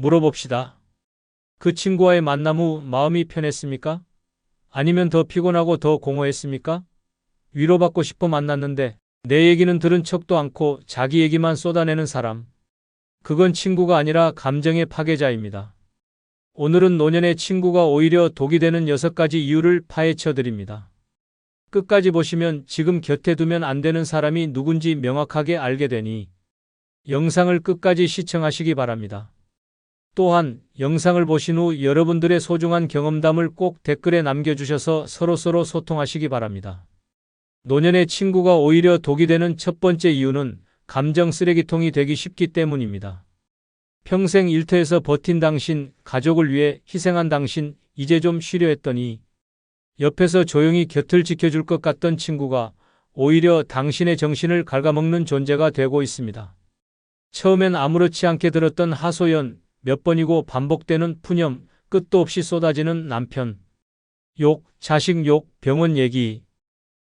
물어봅시다. 그 친구와의 만남 후 마음이 편했습니까? 아니면 더 피곤하고 더 공허했습니까? 위로받고 싶어 만났는데 내 얘기는 들은 척도 않고 자기 얘기만 쏟아내는 사람. 그건 친구가 아니라 감정의 파괴자입니다. 오늘은 노년의 친구가 오히려 독이 되는 6가지 이유를 파헤쳐 드립니다. 끝까지 보시면 지금 곁에 두면 안 되는 사람이 누군지 명확하게 알게 되니 영상을 끝까지 시청하시기 바랍니다. 또한 영상을 보신 후 여러분들의 소중한 경험담을 꼭 댓글에 남겨주셔서 서로서로 소통하시기 바랍니다. 노년의 친구가 오히려 독이 되는 첫 번째 이유는 감정 쓰레기통이 되기 쉽기 때문입니다. 평생 일터에서 버틴 당신, 가족을 위해 희생한 당신, 이제 좀 쉬려 했더니 옆에서 조용히 곁을 지켜줄 것 같던 친구가 오히려 당신의 정신을 갉아먹는 존재가 되고 있습니다. 처음엔 아무렇지 않게 들었던 하소연, 몇 번이고 반복되는 푸념, 끝도 없이 쏟아지는 남편 욕, 자식 욕, 병원 얘기.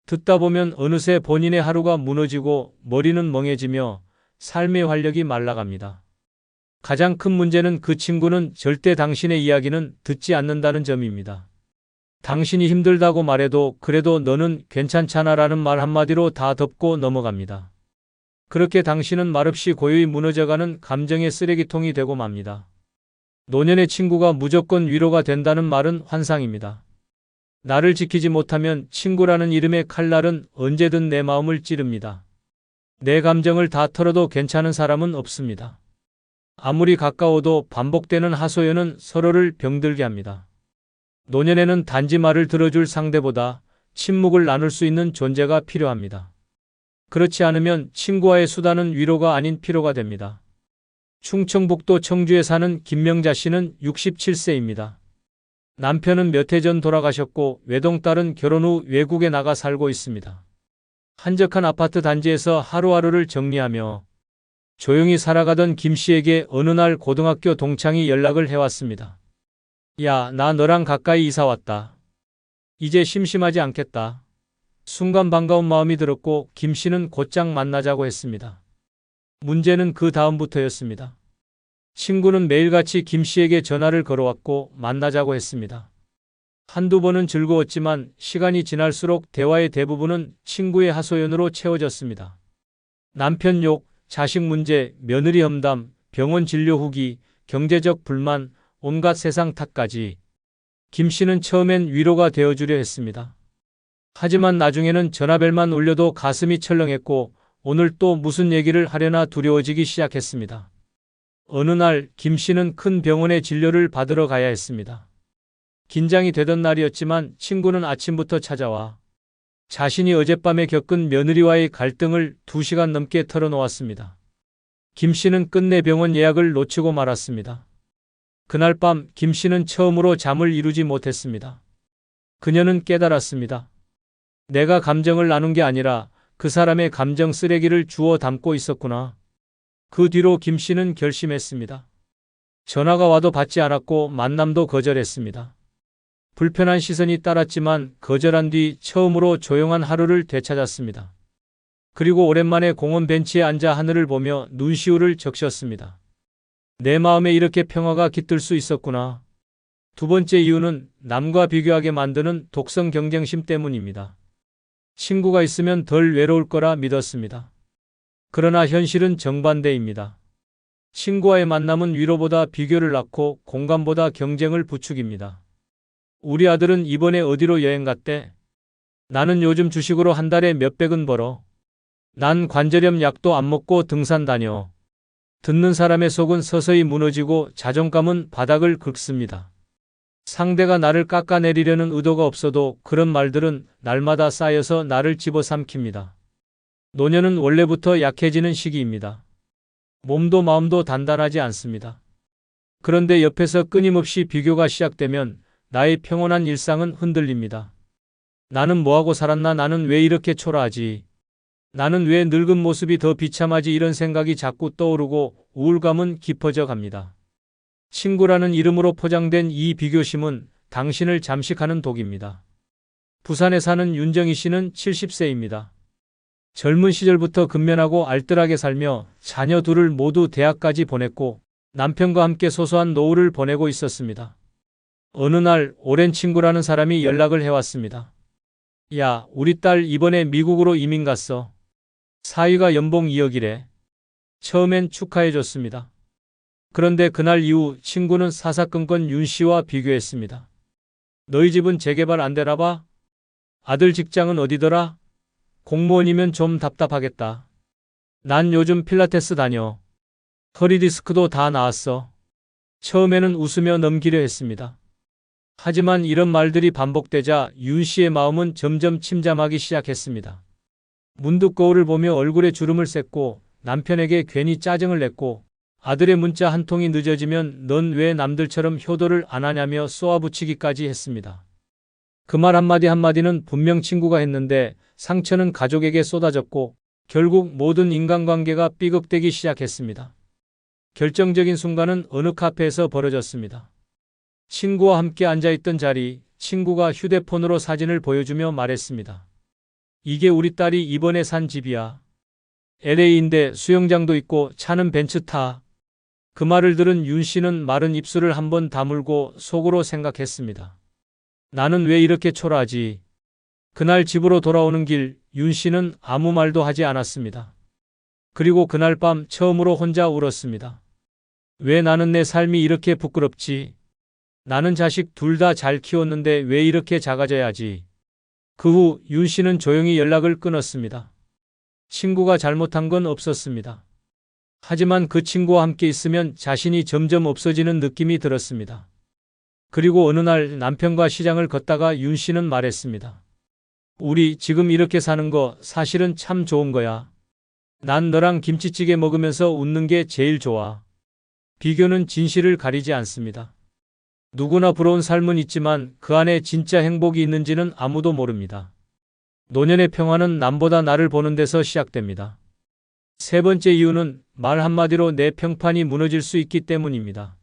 듣다 보면 어느새 본인의 하루가 무너지고 머리는 멍해지며 삶의 활력이 말라갑니다. 가장 큰 문제는 그 친구는 절대 당신의 이야기는 듣지 않는다는 점입니다. 당신이 힘들다고 말해도 그래도 너는 괜찮잖아라는 말 한마디로 다 덮고 넘어갑니다. 그렇게 당신은 말없이 고요히 무너져가는 감정의 쓰레기통이 되고 맙니다. 노년의 친구가 무조건 위로가 된다는 말은 환상입니다. 나를 지키지 못하면 친구라는 이름의 칼날은 언제든 내 마음을 찌릅니다. 내 감정을 다 털어도 괜찮은 사람은 없습니다. 아무리 가까워도 반복되는 하소연은 서로를 병들게 합니다. 노년에는 단지 말을 들어줄 상대보다 침묵을 나눌 수 있는 존재가 필요합니다. 그렇지 않으면 친구와의 수다는 위로가 아닌 피로가 됩니다. 충청북도 청주에 사는 김명자 씨는 67세입니다. 남편은 몇 해 전 돌아가셨고 외동딸은 결혼 후 외국에 나가 살고 있습니다. 한적한 아파트 단지에서 하루하루를 정리하며 조용히 살아가던 김 씨에게 어느 날 고등학교 동창이 연락을 해왔습니다. 야, 나 너랑 가까이 이사 왔다. 이제 심심하지 않겠다. 순간 반가운 마음이 들었고 김 씨는 곧장 만나자고 했습니다. 문제는 그 다음부터였습니다. 친구는 매일같이 김 씨에게 전화를 걸어왔고 만나자고 했습니다. 한두 번은 즐거웠지만 시간이 지날수록 대화의 대부분은 친구의 하소연으로 채워졌습니다. 남편 욕, 자식 문제, 며느리 험담, 병원 진료 후기, 경제적 불만, 온갖 세상 탓까지. 김 씨는 처음엔 위로가 되어주려 했습니다. 하지만 나중에는 전화벨만 울려도 가슴이 철렁했고 오늘 또 무슨 얘기를 하려나 두려워지기 시작했습니다. 어느 날 김 씨는 큰 병원에 진료를 받으러 가야 했습니다. 긴장이 되던 날이었지만 친구는 아침부터 찾아와 자신이 어젯밤에 겪은 며느리와의 갈등을 2시간 넘게 털어놓았습니다. 김 씨는 끝내 병원 예약을 놓치고 말았습니다. 그날 밤 김 씨는 처음으로 잠을 이루지 못했습니다. 그녀는 깨달았습니다. 내가 감정을 나눈 게 아니라 그 사람의 감정 쓰레기를 주워 담고 있었구나. 그 뒤로 김 씨는 결심했습니다. 전화가 와도 받지 않았고 만남도 거절했습니다. 불편한 시선이 따랐지만 거절한 뒤 처음으로 조용한 하루를 되찾았습니다. 그리고 오랜만에 공원 벤치에 앉아 하늘을 보며 눈시울을 적셨습니다. 내 마음에 이렇게 평화가 깃들 수 있었구나. 두 번째 이유는 남과 비교하게 만드는 독성 경쟁심 때문입니다. 친구가 있으면 덜 외로울 거라 믿었습니다. 그러나 현실은 정반대입니다. 친구와의 만남은 위로보다 비교를 낳고 공감보다 경쟁을 부추깁니다. 우리 아들은 이번에 어디로 여행 갔대? 나는 요즘 주식으로 한 달에 몇백은 벌어. 난 관절염 약도 안 먹고 등산 다녀. 듣는 사람의 속은 서서히 무너지고 자존감은 바닥을 긁습니다. 상대가 나를 깎아내리려는 의도가 없어도 그런 말들은 날마다 쌓여서 나를 집어삼킵니다. 노년은 원래부터 약해지는 시기입니다. 몸도 마음도 단단하지 않습니다. 그런데 옆에서 끊임없이 비교가 시작되면 나의 평온한 일상은 흔들립니다. 나는 뭐하고 살았나? 나는 왜 이렇게 초라하지? 나는 왜 늙은 모습이 더 비참하지? 이런 생각이 자꾸 떠오르고 우울감은 깊어져 갑니다. 친구라는 이름으로 포장된 이 비교심은 당신을 잠식하는 독입니다. 부산에 사는 윤정희 씨는 70세입니다. 젊은 시절부터 근면하고 알뜰하게 살며 자녀 둘을 모두 대학까지 보냈고 남편과 함께 소소한 노후를 보내고 있었습니다. 어느 날 오랜 친구라는 사람이 연락을 해왔습니다. 야, 우리 딸 이번에 미국으로 이민 갔어. 사위가 연봉 2억이래. 처음엔 축하해줬습니다. 그런데 그날 이후 친구는 사사건건 윤 씨와 비교했습니다. 너희 집은 재개발 안 되나 봐? 아들 직장은 어디더라? 공무원이면 좀 답답하겠다. 난 요즘 필라테스 다녀. 허리 디스크도 다 나았어. 처음에는 웃으며 넘기려 했습니다. 하지만 이런 말들이 반복되자 윤 씨의 마음은 점점 침잠하기 시작했습니다. 문득 거울을 보며 얼굴에 주름을 셌고 남편에게 괜히 짜증을 냈고 아들의 문자 한 통이 늦어지면 넌 왜 남들처럼 효도를 안 하냐며 쏘아붙이기까지 했습니다. 그 말 한마디 한마디는 분명 친구가 했는데 상처는 가족에게 쏟아졌고 결국 모든 인간관계가 삐걱대기 시작했습니다. 결정적인 순간은 어느 카페에서 벌어졌습니다. 친구와 함께 앉아있던 자리, 친구가 휴대폰으로 사진을 보여주며 말했습니다. 이게 우리 딸이 이번에 산 집이야. LA인데 수영장도 있고 차는 벤츠 타. 그 말을 들은 윤 씨는 마른 입술을 한번 다물고 속으로 생각했습니다. 나는 왜 이렇게 초라하지? 그날 집으로 돌아오는 길 윤 씨는 아무 말도 하지 않았습니다. 그리고 그날 밤 처음으로 혼자 울었습니다. 왜 나는 내 삶이 이렇게 부끄럽지? 나는 자식 둘 다 잘 키웠는데 왜 이렇게 작아져야 하지? 그 후 윤 씨는 조용히 연락을 끊었습니다. 친구가 잘못한 건 없었습니다. 하지만 그 친구와 함께 있으면 자신이 점점 없어지는 느낌이 들었습니다. 그리고 어느 날 남편과 시장을 걷다가 윤 씨는 말했습니다. 우리 지금 이렇게 사는 거 사실은 참 좋은 거야. 난 너랑 김치찌개 먹으면서 웃는 게 제일 좋아. 비교는 진실을 가리지 않습니다. 누구나 부러운 삶은 있지만 그 안에 진짜 행복이 있는지는 아무도 모릅니다. 노년의 평화는 남보다 나를 보는 데서 시작됩니다. 세 번째 이유는 말 한마디로 내 평판이 무너질 수 있기 때문입니다.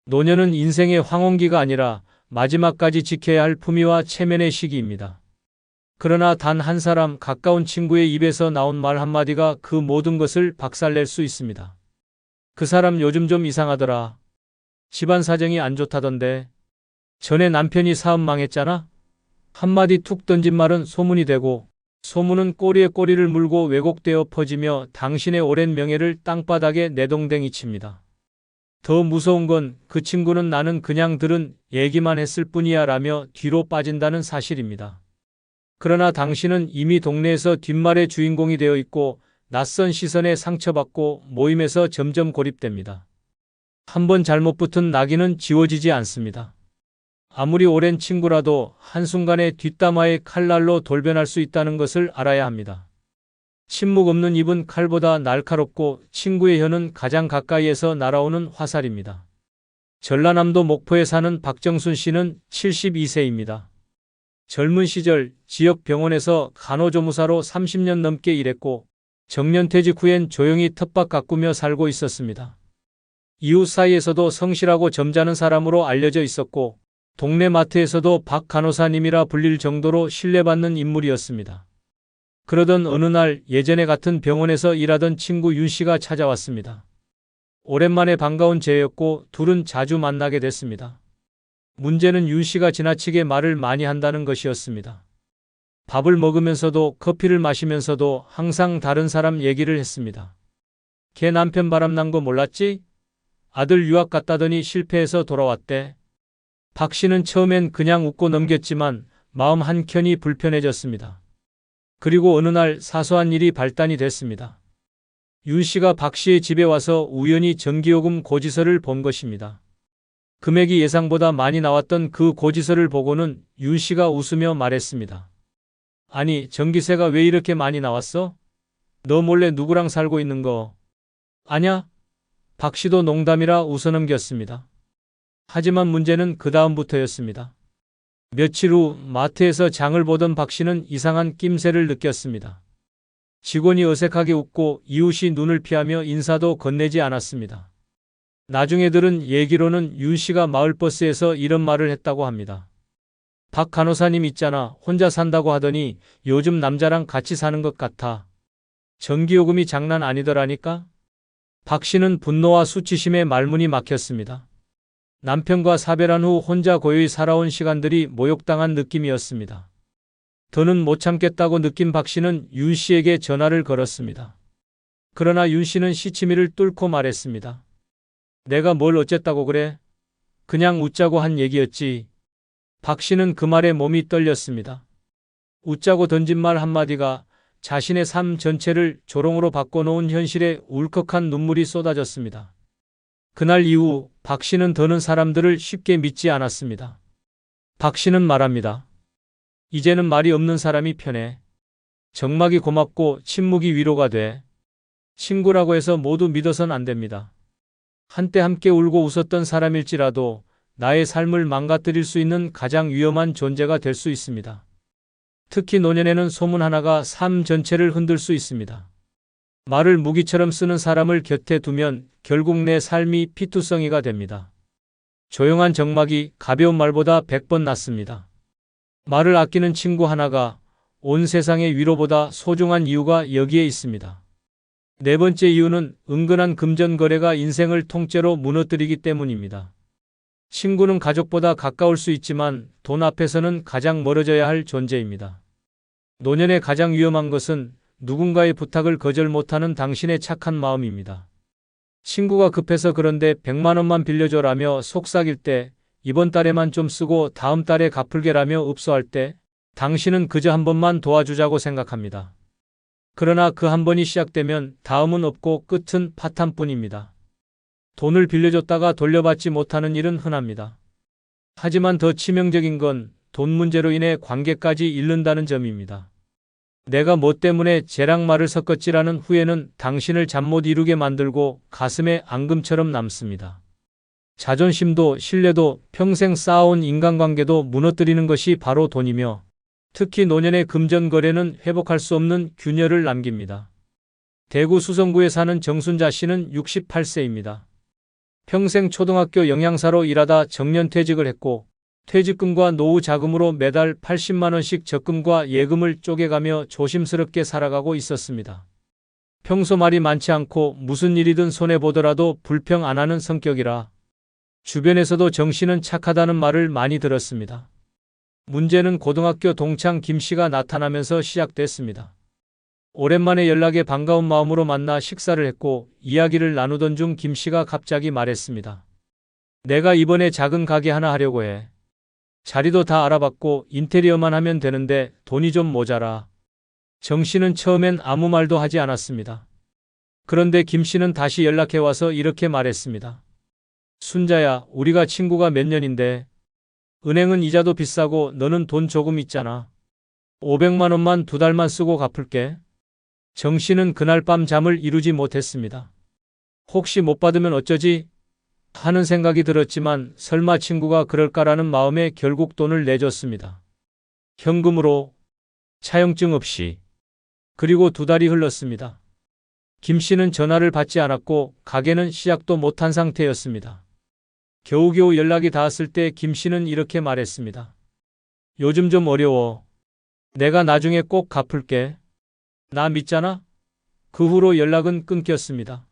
노년은 인생의 황혼기가 아니라 마지막까지 지켜야 할 품위와 체면의 시기입니다. 그러나 단 한 사람 가까운 친구의 입에서 나온 말 한마디가 그 모든 것을 박살낼 수 있습니다. 그 사람 요즘 좀 이상하더라. 집안 사정이 안 좋다던데. 전에 남편이 사업 망했잖아? 한마디 툭 던진 말은 소문이 되고 소문은 꼬리에 꼬리를 물고 왜곡되어 퍼지며 당신의 오랜 명예를 땅바닥에 내동댕이 칩니다. 더 무서운 건 그 친구는 나는 그냥 들은 얘기만 했을 뿐이야 라며 뒤로 빠진다는 사실입니다. 그러나 당신은 이미 동네에서 뒷말의 주인공이 되어 있고 낯선 시선에 상처받고 모임에서 점점 고립됩니다. 한번 잘못 붙은 낙인은 지워지지 않습니다. 아무리 오랜 친구라도 한순간에 뒷담화의 칼날로 돌변할 수 있다는 것을 알아야 합니다. 침묵 없는 입은 칼보다 날카롭고 친구의 혀는 가장 가까이에서 날아오는 화살입니다. 전라남도 목포에 사는 박정순 씨는 72세입니다. 젊은 시절 지역 병원에서 간호조무사로 30년 넘게 일했고 정년퇴직 후엔 조용히 텃밭 가꾸며 살고 있었습니다. 이웃 사이에서도 성실하고 점잖은 사람으로 알려져 있었고 동네 마트에서도 박 간호사님이라 불릴 정도로 신뢰받는 인물이었습니다. 그러던 어느 날 예전에 같은 병원에서 일하던 친구 윤 씨가 찾아왔습니다. 오랜만에 반가운 제였고 둘은 자주 만나게 됐습니다. 문제는 윤 씨가 지나치게 말을 많이 한다는 것이었습니다. 밥을 먹으면서도 커피를 마시면서도 항상 다른 사람 얘기를 했습니다. 걔 남편 바람난 거 몰랐지? 아들 유학 갔다더니 실패해서 돌아왔대. 박 씨는 처음엔 그냥 웃고 넘겼지만 마음 한켠이 불편해졌습니다. 그리고 어느 날 사소한 일이 발단이 됐습니다. 윤 씨가 박 씨의 집에 와서 우연히 전기요금 고지서를 본 것입니다. 금액이 예상보다 많이 나왔던 그 고지서를 보고는 윤 씨가 웃으며 말했습니다. 아니, 전기세가 왜 이렇게 많이 나왔어? 너 몰래 누구랑 살고 있는 거 아냐? 박 씨도 농담이라 웃어넘겼습니다. 하지만 문제는 그 다음부터였습니다. 며칠 후 마트에서 장을 보던 박 씨는 이상한 낌새를 느꼈습니다. 직원이 어색하게 웃고 이웃이 눈을 피하며 인사도 건네지 않았습니다. 나중에 들은 얘기로는 윤 씨가 마을버스에서 이런 말을 했다고 합니다. 박 간호사님 있잖아. 혼자 산다고 하더니 요즘 남자랑 같이 사는 것 같아. 전기요금이 장난 아니더라니까? 박 씨는 분노와 수치심에 말문이 막혔습니다. 남편과 사별한 후 혼자 고요히 살아온 시간들이 모욕당한 느낌이었습니다. 더는 못 참겠다고 느낀 박 씨는 윤 씨에게 전화를 걸었습니다. 그러나 윤 씨는 시치미를 뚫고 말했습니다. 내가 뭘 어쨌다고 그래? 그냥 웃자고 한 얘기였지. 박 씨는 그 말에 몸이 떨렸습니다. 웃자고 던진 말 한마디가 자신의 삶 전체를 조롱으로 바꿔놓은 현실에 울컥한 눈물이 쏟아졌습니다. 그날 이후 박 씨는 더는 사람들을 쉽게 믿지 않았습니다. 박 씨는 말합니다. 이제는 말이 없는 사람이 편해. 정막이 고맙고 침묵이 위로가 돼. 친구라고 해서 모두 믿어선 안 됩니다. 한때 함께 울고 웃었던 사람일지라도 나의 삶을 망가뜨릴 수 있는 가장 위험한 존재가 될 수 있습니다. 특히 노년에는 소문 하나가 삶 전체를 흔들 수 있습니다. 말을 무기처럼 쓰는 사람을 곁에 두면 결국 내 삶이 피투성이가 됩니다. 조용한 정막이 가벼운 말보다 100번 낫습니다. 말을 아끼는 친구 하나가 온 세상의 위로보다 소중한 이유가 여기에 있습니다. 네 번째 이유는 은근한 금전거래가 인생을 통째로 무너뜨리기 때문입니다. 친구는 가족보다 가까울 수 있지만 돈 앞에서는 가장 멀어져야 할 존재입니다. 노년에 가장 위험한 것은 누군가의 부탁을 거절 못하는 당신의 착한 마음입니다. 친구가 급해서 그런데 100만 원만 빌려줘라며 속삭일 때, 이번 달에만 좀 쓰고 다음 달에 갚을게라며 읍소할 때 당신은 그저 한 번만 도와주자고 생각합니다. 그러나 그 한 번이 시작되면 다음은 없고 끝은 파탄뿐입니다. 돈을 빌려줬다가 돌려받지 못하는 일은 흔합니다. 하지만 더 치명적인 건 돈 문제로 인해 관계까지 잃는다는 점입니다. 내가 뭐 때문에 쟤랑 말을 섞었지라는 후회는 당신을 잠 못 이루게 만들고 가슴에 앙금처럼 남습니다. 자존심도 신뢰도 평생 쌓아온 인간관계도 무너뜨리는 것이 바로 돈이며 특히 노년의 금전거래는 회복할 수 없는 균열을 남깁니다. 대구 수성구에 사는 정순자 씨는 68세입니다. 평생 초등학교 영양사로 일하다 정년퇴직을 했고 퇴직금과 노후 자금으로 매달 80만 원씩 적금과 예금을 쪼개가며 조심스럽게 살아가고 있었습니다. 평소 말이 많지 않고 무슨 일이든 손해보더라도 불평 안 하는 성격이라 주변에서도 정 씨는 착하다는 말을 많이 들었습니다. 문제는 고등학교 동창 김 씨가 나타나면서 시작됐습니다. 오랜만에 연락에 반가운 마음으로 만나 식사를 했고 이야기를 나누던 중 김 씨가 갑자기 말했습니다. 내가 이번에 작은 가게 하나 하려고 해. 자리도 다 알아봤고 인테리어만 하면 되는데 돈이 좀 모자라. 정 씨는 처음엔 아무 말도 하지 않았습니다. 그런데 김 씨는 다시 연락해와서 이렇게 말했습니다. 순자야, 우리가 친구가 몇 년인데 은행은 이자도 비싸고 너는 돈 조금 있잖아. 500만 원만 2달만 쓰고 갚을게. 정 씨는 그날 밤 잠을 이루지 못했습니다. 혹시 못 받으면 어쩌지? 하는 생각이 들었지만 설마 친구가 그럴까라는 마음에 결국 돈을 내줬습니다. 현금으로, 차용증 없이. 그리고 2달이 흘렀습니다. 김 씨는 전화를 받지 않았고 가게는 시작도 못한 상태였습니다. 겨우겨우 연락이 닿았을 때 김 씨는 이렇게 말했습니다. 요즘 좀 어려워. 내가 나중에 꼭 갚을게. 나 믿잖아? 그 후로 연락은 끊겼습니다.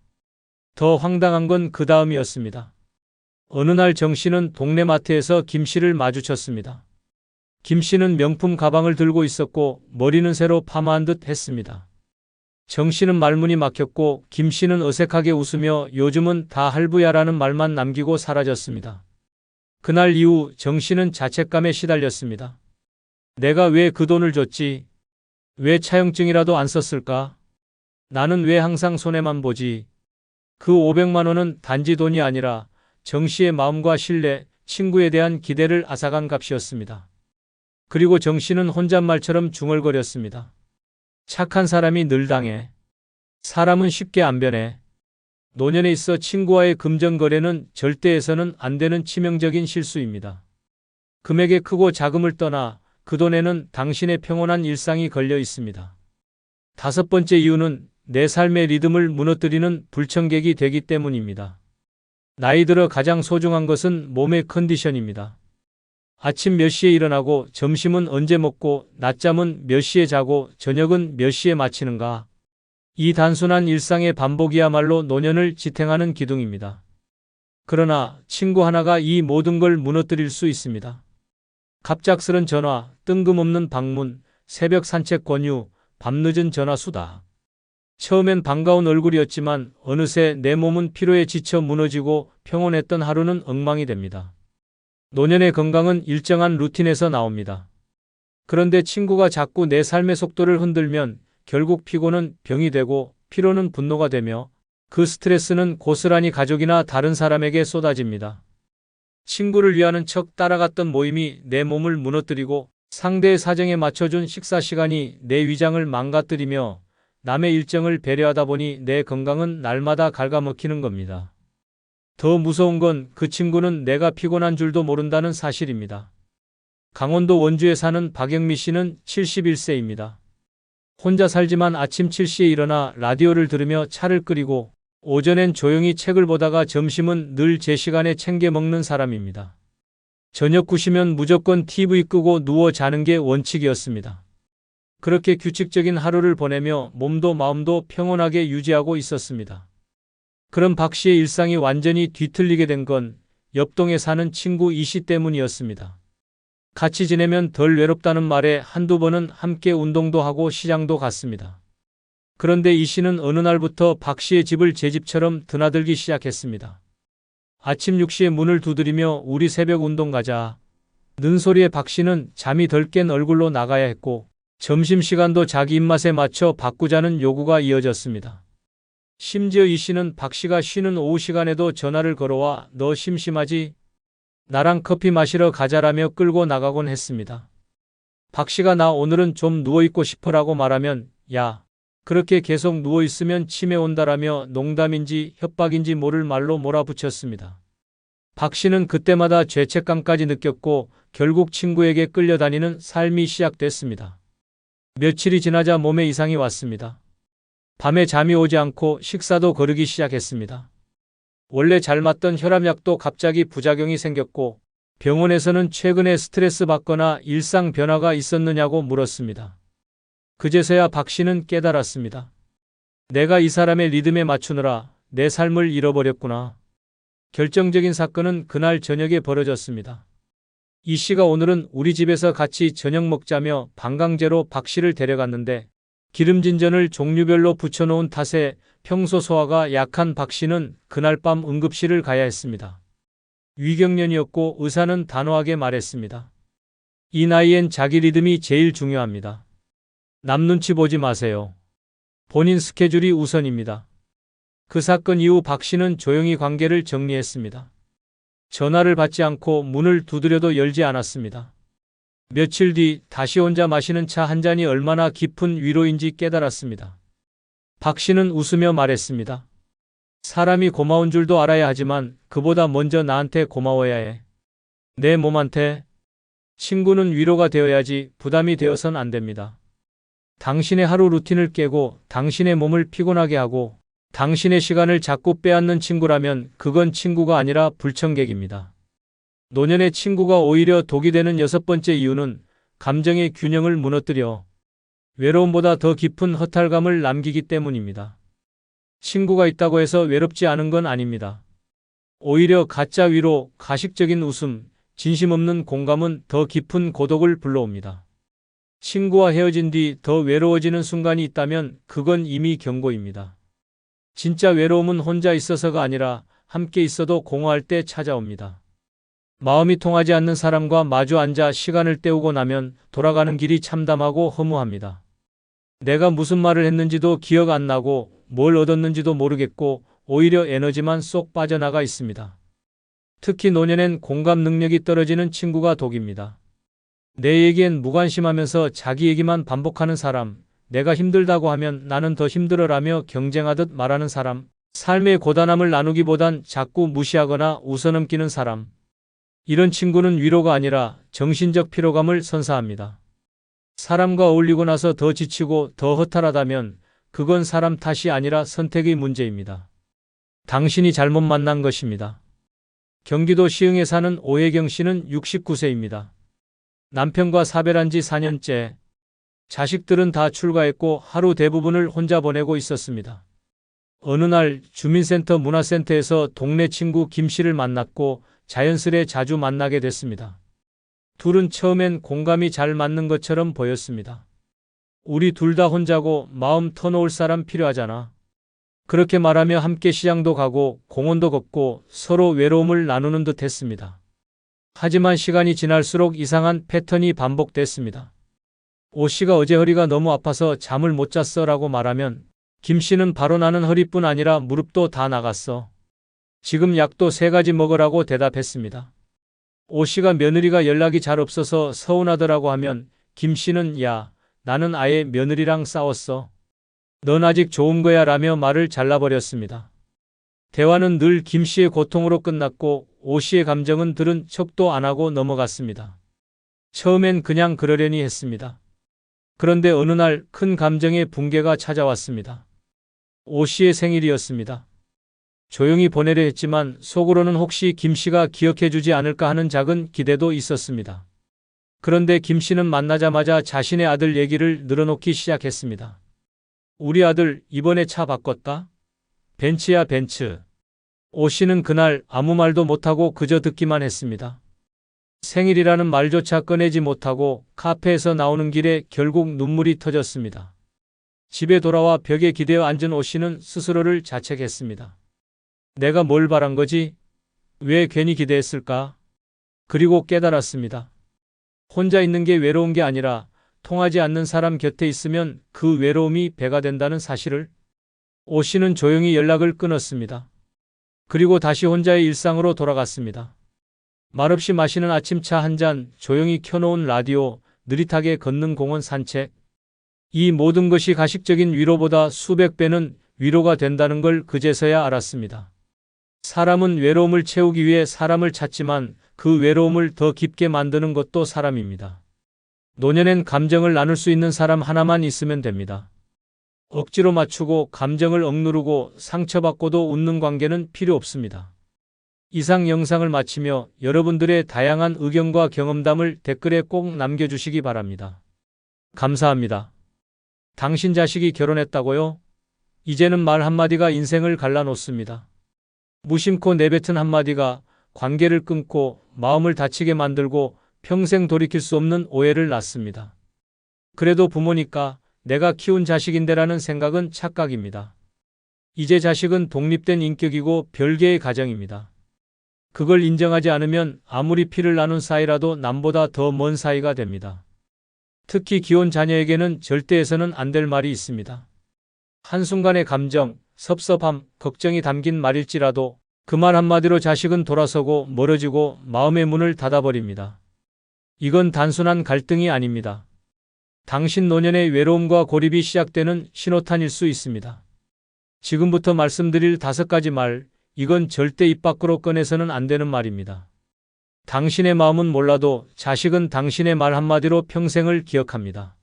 더 황당한 건 그 다음이었습니다. 어느 날 정 씨는 동네 마트에서 김 씨를 마주쳤습니다. 김 씨는 명품 가방을 들고 있었고 머리는 새로 파마한 듯 했습니다. 정 씨는 말문이 막혔고 김 씨는 어색하게 웃으며 요즘은 다 할부야라는 말만 남기고 사라졌습니다. 그날 이후 정 씨는 자책감에 시달렸습니다. 내가 왜 그 돈을 줬지? 왜 차용증이라도 안 썼을까? 나는 왜 항상 손해만 보지? 그 500만 원은 단지 돈이 아니라 정 씨의 마음과 신뢰, 친구에 대한 기대를 앗아간 값이었습니다. 그리고 정 씨는 혼잣말처럼 중얼거렸습니다. 착한 사람이 늘 당해. 사람은 쉽게 안 변해. 노년에 있어 친구와의 금전거래는 절대 해서는 안 되는 치명적인 실수입니다. 금액의 크고 작음을 떠나 그 돈에는 당신의 평온한 일상이 걸려 있습니다. 5번째 이유는 내 삶의 리듬을 무너뜨리는 불청객이 되기 때문입니다. 나이 들어 가장 소중한 것은 몸의 컨디션입니다. 아침 몇 시에 일어나고 점심은 언제 먹고 낮잠은 몇 시에 자고 저녁은 몇 시에 마치는가? 이 단순한 일상의 반복이야말로 노년을 지탱하는 기둥입니다. 그러나 친구 하나가 이 모든 걸 무너뜨릴 수 있습니다. 갑작스런 전화, 뜬금없는 방문, 새벽 산책 권유, 밤늦은 전화 수다. 처음엔 반가운 얼굴이었지만 어느새 내 몸은 피로에 지쳐 무너지고 평온했던 하루는 엉망이 됩니다. 노년의 건강은 일정한 루틴에서 나옵니다. 그런데 친구가 자꾸 내 삶의 속도를 흔들면 결국 피곤은 병이 되고 피로는 분노가 되며 그 스트레스는 고스란히 가족이나 다른 사람에게 쏟아집니다. 친구를 위하는 척 따라갔던 모임이 내 몸을 무너뜨리고 상대의 사정에 맞춰준 식사 시간이 내 위장을 망가뜨리며 남의 일정을 배려하다 보니 내 건강은 날마다 갉아먹히는 겁니다. 더 무서운 건 그 친구는 내가 피곤한 줄도 모른다는 사실입니다. 강원도 원주에 사는 박영미 씨는 71세입니다. 혼자 살지만 아침 7시에 일어나 라디오를 들으며 차를 끓이고 오전엔 조용히 책을 보다가 점심은 늘 제 시간에 챙겨 먹는 사람입니다. 저녁 9시면 무조건 TV 끄고 누워 자는 게 원칙이었습니다. 그렇게 규칙적인 하루를 보내며 몸도 마음도 평온하게 유지하고 있었습니다. 그런 박 씨의 일상이 완전히 뒤틀리게 된 건 옆동에 사는 친구 이 씨 때문이었습니다. 같이 지내면 덜 외롭다는 말에 한두 번은 함께 운동도 하고 시장도 갔습니다. 그런데 이 씨는 어느 날부터 박 씨의 집을 제 집처럼 드나들기 시작했습니다. 아침 6시에 문을 두드리며 우리 새벽 운동 가자. 는 소리에 박 씨는 잠이 덜 깬 얼굴로 나가야 했고 점심시간도 자기 입맛에 맞춰 바꾸자는 요구가 이어졌습니다. 심지어 이 씨는 박 씨가 쉬는 오후 시간에도 전화를 걸어와 너 심심하지? 나랑 커피 마시러 가자라며 끌고 나가곤 했습니다. 박 씨가 나 오늘은 좀 누워있고 싶어라고 말하면 야, 그렇게 계속 누워있으면 치매 온다라며 농담인지 협박인지 모를 말로 몰아붙였습니다. 박 씨는 그때마다 죄책감까지 느꼈고 결국 친구에게 끌려다니는 삶이 시작됐습니다. 며칠이 지나자 몸에 이상이 왔습니다. 밤에 잠이 오지 않고 식사도 거르기 시작했습니다. 원래 잘 맞던 혈압약도 갑자기 부작용이 생겼고 병원에서는 최근에 스트레스 받거나 일상 변화가 있었느냐고 물었습니다. 그제서야 박 씨는 깨달았습니다. 내가 이 사람의 리듬에 맞추느라 내 삶을 잃어버렸구나. 결정적인 사건은 그날 저녁에 벌어졌습니다. 이 씨가 오늘은 우리 집에서 같이 저녁 먹자며 방광제로 박 씨를 데려갔는데 기름진 전을 종류별로 붙여놓은 탓에 평소 소화가 약한 박 씨는 그날 밤 응급실을 가야 했습니다. 위경련이었고 의사는 단호하게 말했습니다. 이 나이엔 자기 리듬이 제일 중요합니다. 남 눈치 보지 마세요. 본인 스케줄이 우선입니다. 그 사건 이후 박 씨는 조용히 관계를 정리했습니다. 전화를 받지 않고 문을 두드려도 열지 않았습니다. 며칠 뒤 다시 혼자 마시는 차 한 잔이 얼마나 깊은 위로인지 깨달았습니다. 박 씨는 웃으며 말했습니다. 사람이 고마운 줄도 알아야 하지만 그보다 먼저 나한테 고마워야 해. 내 몸한테. 친구는 위로가 되어야지 부담이 되어선 안 됩니다. 당신의 하루 루틴을 깨고 당신의 몸을 피곤하게 하고 당신의 시간을 자꾸 빼앗는 친구라면 그건 친구가 아니라 불청객입니다. 노년의 친구가 오히려 독이 되는 6번째 이유는 감정의 균형을 무너뜨려 외로움보다 더 깊은 허탈감을 남기기 때문입니다. 친구가 있다고 해서 외롭지 않은 건 아닙니다. 오히려 가짜 위로, 가식적인 웃음, 진심 없는 공감은 더 깊은 고독을 불러옵니다. 친구와 헤어진 뒤 더 외로워지는 순간이 있다면 그건 이미 경고입니다. 진짜 외로움은 혼자 있어서가 아니라 함께 있어도 공허할 때 찾아옵니다. 마음이 통하지 않는 사람과 마주 앉아 시간을 때우고 나면 돌아가는 길이 참담하고 허무합니다. 내가 무슨 말을 했는지도 기억 안 나고 뭘 얻었는지도 모르겠고 오히려 에너지만 쏙 빠져나가 있습니다. 특히 노년엔 공감 능력이 떨어지는 친구가 독입니다. 내 얘기엔 무관심하면서 자기 얘기만 반복하는 사람, 내가 힘들다고 하면 나는 더 힘들어라며 경쟁하듯 말하는 사람, 삶의 고단함을 나누기보단 자꾸 무시하거나 웃어넘기는 사람. 이런 친구는 위로가 아니라 정신적 피로감을 선사합니다. 사람과 어울리고 나서 더 지치고 더 허탈하다면 그건 사람 탓이 아니라 선택의 문제입니다. 당신이 잘못 만난 것입니다. 경기도 시흥에 사는 오혜경 씨는 69세입니다. 남편과 사별한 지 4년째. 자식들은 다 출가했고 하루 대부분을 혼자 보내고 있었습니다. 어느 날 주민센터 문화센터에서 동네 친구 김 씨를 만났고 자연스레 자주 만나게 됐습니다. 둘은 처음엔 공감이 잘 맞는 것처럼 보였습니다. 우리 둘 다 혼자고 마음 터놓을 사람 필요하잖아. 그렇게 말하며 함께 시장도 가고 공원도 걷고 서로 외로움을 나누는 듯 했습니다. 하지만 시간이 지날수록 이상한 패턴이 반복됐습니다. 오 씨가 어제 허리가 너무 아파서 잠을 못 잤어 라고 말하면 김 씨는 바로 나는 허리뿐 아니라 무릎도 다 나갔어. 지금 약도 3가지 먹으라고 대답했습니다. 오 씨가 며느리가 연락이 잘 없어서 서운하더라고 하면 김 씨는 야, 나는 아예 며느리랑 싸웠어. 넌 아직 좋은 거야 라며 말을 잘라버렸습니다. 대화는 늘 김 씨의 고통으로 끝났고 오 씨의 감정은 들은 척도 안 하고 넘어갔습니다. 처음엔 그냥 그러려니 했습니다. 그런데 어느 날 큰 감정의 붕괴가 찾아왔습니다. 오 씨의 생일이었습니다. 조용히 보내려 했지만 속으로는 혹시 김 씨가 기억해 주지 않을까 하는 작은 기대도 있었습니다. 그런데 김 씨는 만나자마자 자신의 아들 얘기를 늘어놓기 시작했습니다. 우리 아들 이번에 차 바꿨다? 벤츠야 벤츠. 오 씨는 그날 아무 말도 못하고 그저 듣기만 했습니다. 생일이라는 말조차 꺼내지 못하고 카페에서 나오는 길에 결국 눈물이 터졌습니다. 집에 돌아와 벽에 기대어 앉은 오 씨는 스스로를 자책했습니다. 내가 뭘 바란 거지? 왜 괜히 기대했을까? 그리고 깨달았습니다. 혼자 있는 게 외로운 게 아니라 통하지 않는 사람 곁에 있으면 그 외로움이 배가 된다는 사실을. 오 씨는 조용히 연락을 끊었습니다. 그리고 다시 혼자의 일상으로 돌아갔습니다. 말없이 마시는 아침차 한 잔, 조용히 켜놓은 라디오, 느릿하게 걷는 공원 산책. 이 모든 것이 가식적인 위로보다 수백 배는 위로가 된다는 걸 그제서야 알았습니다. 사람은 외로움을 채우기 위해 사람을 찾지만 그 외로움을 더 깊게 만드는 것도 사람입니다. 노년엔 감정을 나눌 수 있는 사람 하나만 있으면 됩니다. 억지로 맞추고 감정을 억누르고 상처받고도 웃는 관계는 필요 없습니다. 이상 영상을 마치며 여러분들의 다양한 의견과 경험담을 댓글에 꼭 남겨주시기 바랍니다. 감사합니다. 당신 자식이 결혼했다고요? 이제는 말 한마디가 인생을 갈라놓습니다. 무심코 내뱉은 한마디가 관계를 끊고 마음을 다치게 만들고 평생 돌이킬 수 없는 오해를 낳습니다. 그래도 부모니까 내가 키운 자식인데라는 생각은 착각입니다. 이제 자식은 독립된 인격이고 별개의 가정입니다. 그걸 인정하지 않으면 아무리 피를 나눈 사이라도 남보다 더 먼 사이가 됩니다. 특히 기혼 자녀에게는 절대 해서는 안 될 말이 있습니다. 한순간의 감정, 섭섭함, 걱정이 담긴 말일지라도 그 말 한마디로 자식은 돌아서고 멀어지고 마음의 문을 닫아버립니다. 이건 단순한 갈등이 아닙니다. 당신 노년의 외로움과 고립이 시작되는 신호탄일 수 있습니다. 지금부터 말씀드릴 5가지 말, 이건 절대 입 밖으로 꺼내서는 안 되는 말입니다. 당신의 마음은 몰라도 자식은 당신의 말 한마디로 평생을 기억합니다.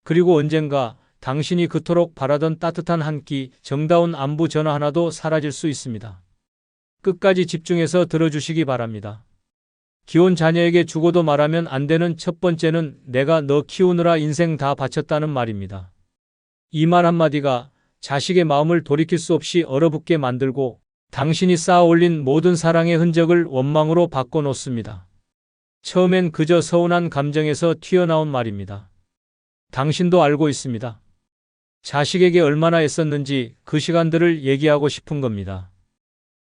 그리고 언젠가 당신이 그토록 바라던 따뜻한 한 끼, 정다운 안부 전화 하나도 사라질 수 있습니다. 끝까지 집중해서 들어주시기 바랍니다. 기혼 자녀에게 죽어도 말하면 안 되는 첫 번째는 내가 너 키우느라 인생 다 바쳤다는 말입니다. 이 말 한마디가 자식의 마음을 돌이킬 수 없이 얼어붙게 만들고 당신이 쌓아 올린 모든 사랑의 흔적을 원망으로 바꿔놓습니다. 처음엔 그저 서운한 감정에서 튀어나온 말입니다. 당신도 알고 있습니다. 자식에게 얼마나 애썼는지 그 시간들을 얘기하고 싶은 겁니다.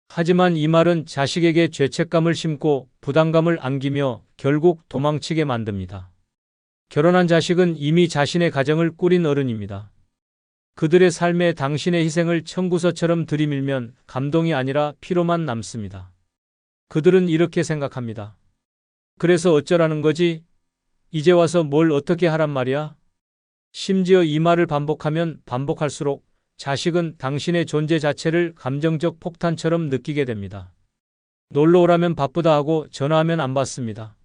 하지만 이 말은 자식에게 죄책감을 심고 부담감을 안기며 결국 도망치게 만듭니다. 결혼한 자식은 이미 자신의 가정을 꾸린 어른입니다. 그들의 삶에 당신의 희생을 청구서처럼 들이밀면 감동이 아니라 피로만 남습니다. 그들은 이렇게 생각합니다. 그래서 어쩌라는 거지? 이제 와서 뭘 어떻게 하란 말이야? 심지어 이 말을 반복하면 반복할수록 자식은 당신의 존재 자체를 감정적 폭탄처럼 느끼게 됩니다. 놀러 오라면 바쁘다 하고 전화하면 안 받습니다.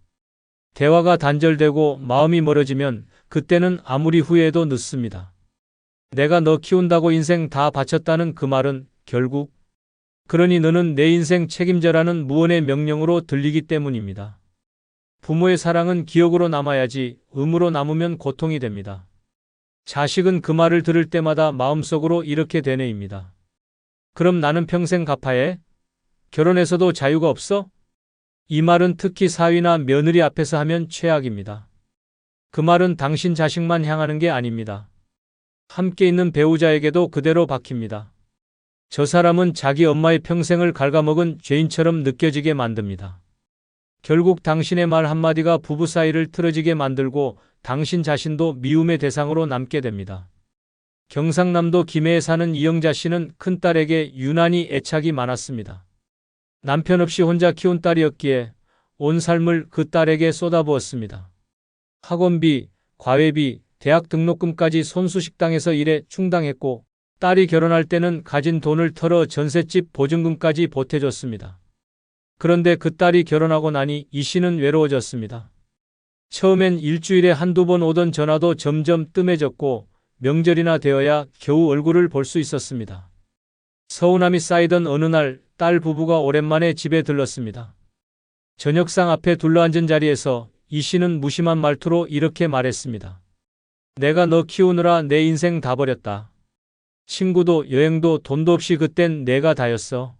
대화가 단절되고 마음이 멀어지면 그때는 아무리 후회해도 늦습니다. 내가 너 키운다고 인생 다 바쳤다는 그 말은 결국 그러니 너는 내 인생 책임져라는 무언의 명령으로 들리기 때문입니다. 부모의 사랑은 기억으로 남아야지 의무로 남으면 고통이 됩니다. 자식은 그 말을 들을 때마다 마음속으로 이렇게 되뇌입니다. 그럼 나는 평생 갚아야 해? 결혼해서도 자유가 없어? 이 말은 특히 사위나 며느리 앞에서 하면 최악입니다. 그 말은 당신 자식만 향하는 게 아닙니다. 함께 있는 배우자에게도 그대로 박힙니다. 저 사람은 자기 엄마의 평생을 갉아먹은 죄인처럼 느껴지게 만듭니다. 결국 당신의 말 한마디가 부부 사이를 틀어지게 만들고 당신 자신도 미움의 대상으로 남게 됩니다. 경상남도 김해에 사는 이영자 씨는 큰딸에게 유난히 애착이 많았습니다. 남편 없이 혼자 키운 딸이었기에 온 삶을 그 딸에게 쏟아부었습니다. 학원비, 과외비, 대학 등록금까지 손수식당에서 일해 충당했고 딸이 결혼할 때는 가진 돈을 털어 전셋집 보증금까지 보태줬습니다. 그런데 그 딸이 결혼하고 나니 이 씨는 외로워졌습니다. 처음엔 일주일에 한두 번 오던 전화도 점점 뜸해졌고 명절이나 되어야 겨우 얼굴을 볼 수 있었습니다. 서운함이 쌓이던 어느 날 딸 부부가 오랜만에 집에 들렀습니다. 저녁상 앞에 둘러앉은 자리에서 이 씨는 무심한 말투로 이렇게 말했습니다. 내가 너 키우느라 내 인생 다 버렸다. 친구도 여행도 돈도 없이 그땐 내가 다였어.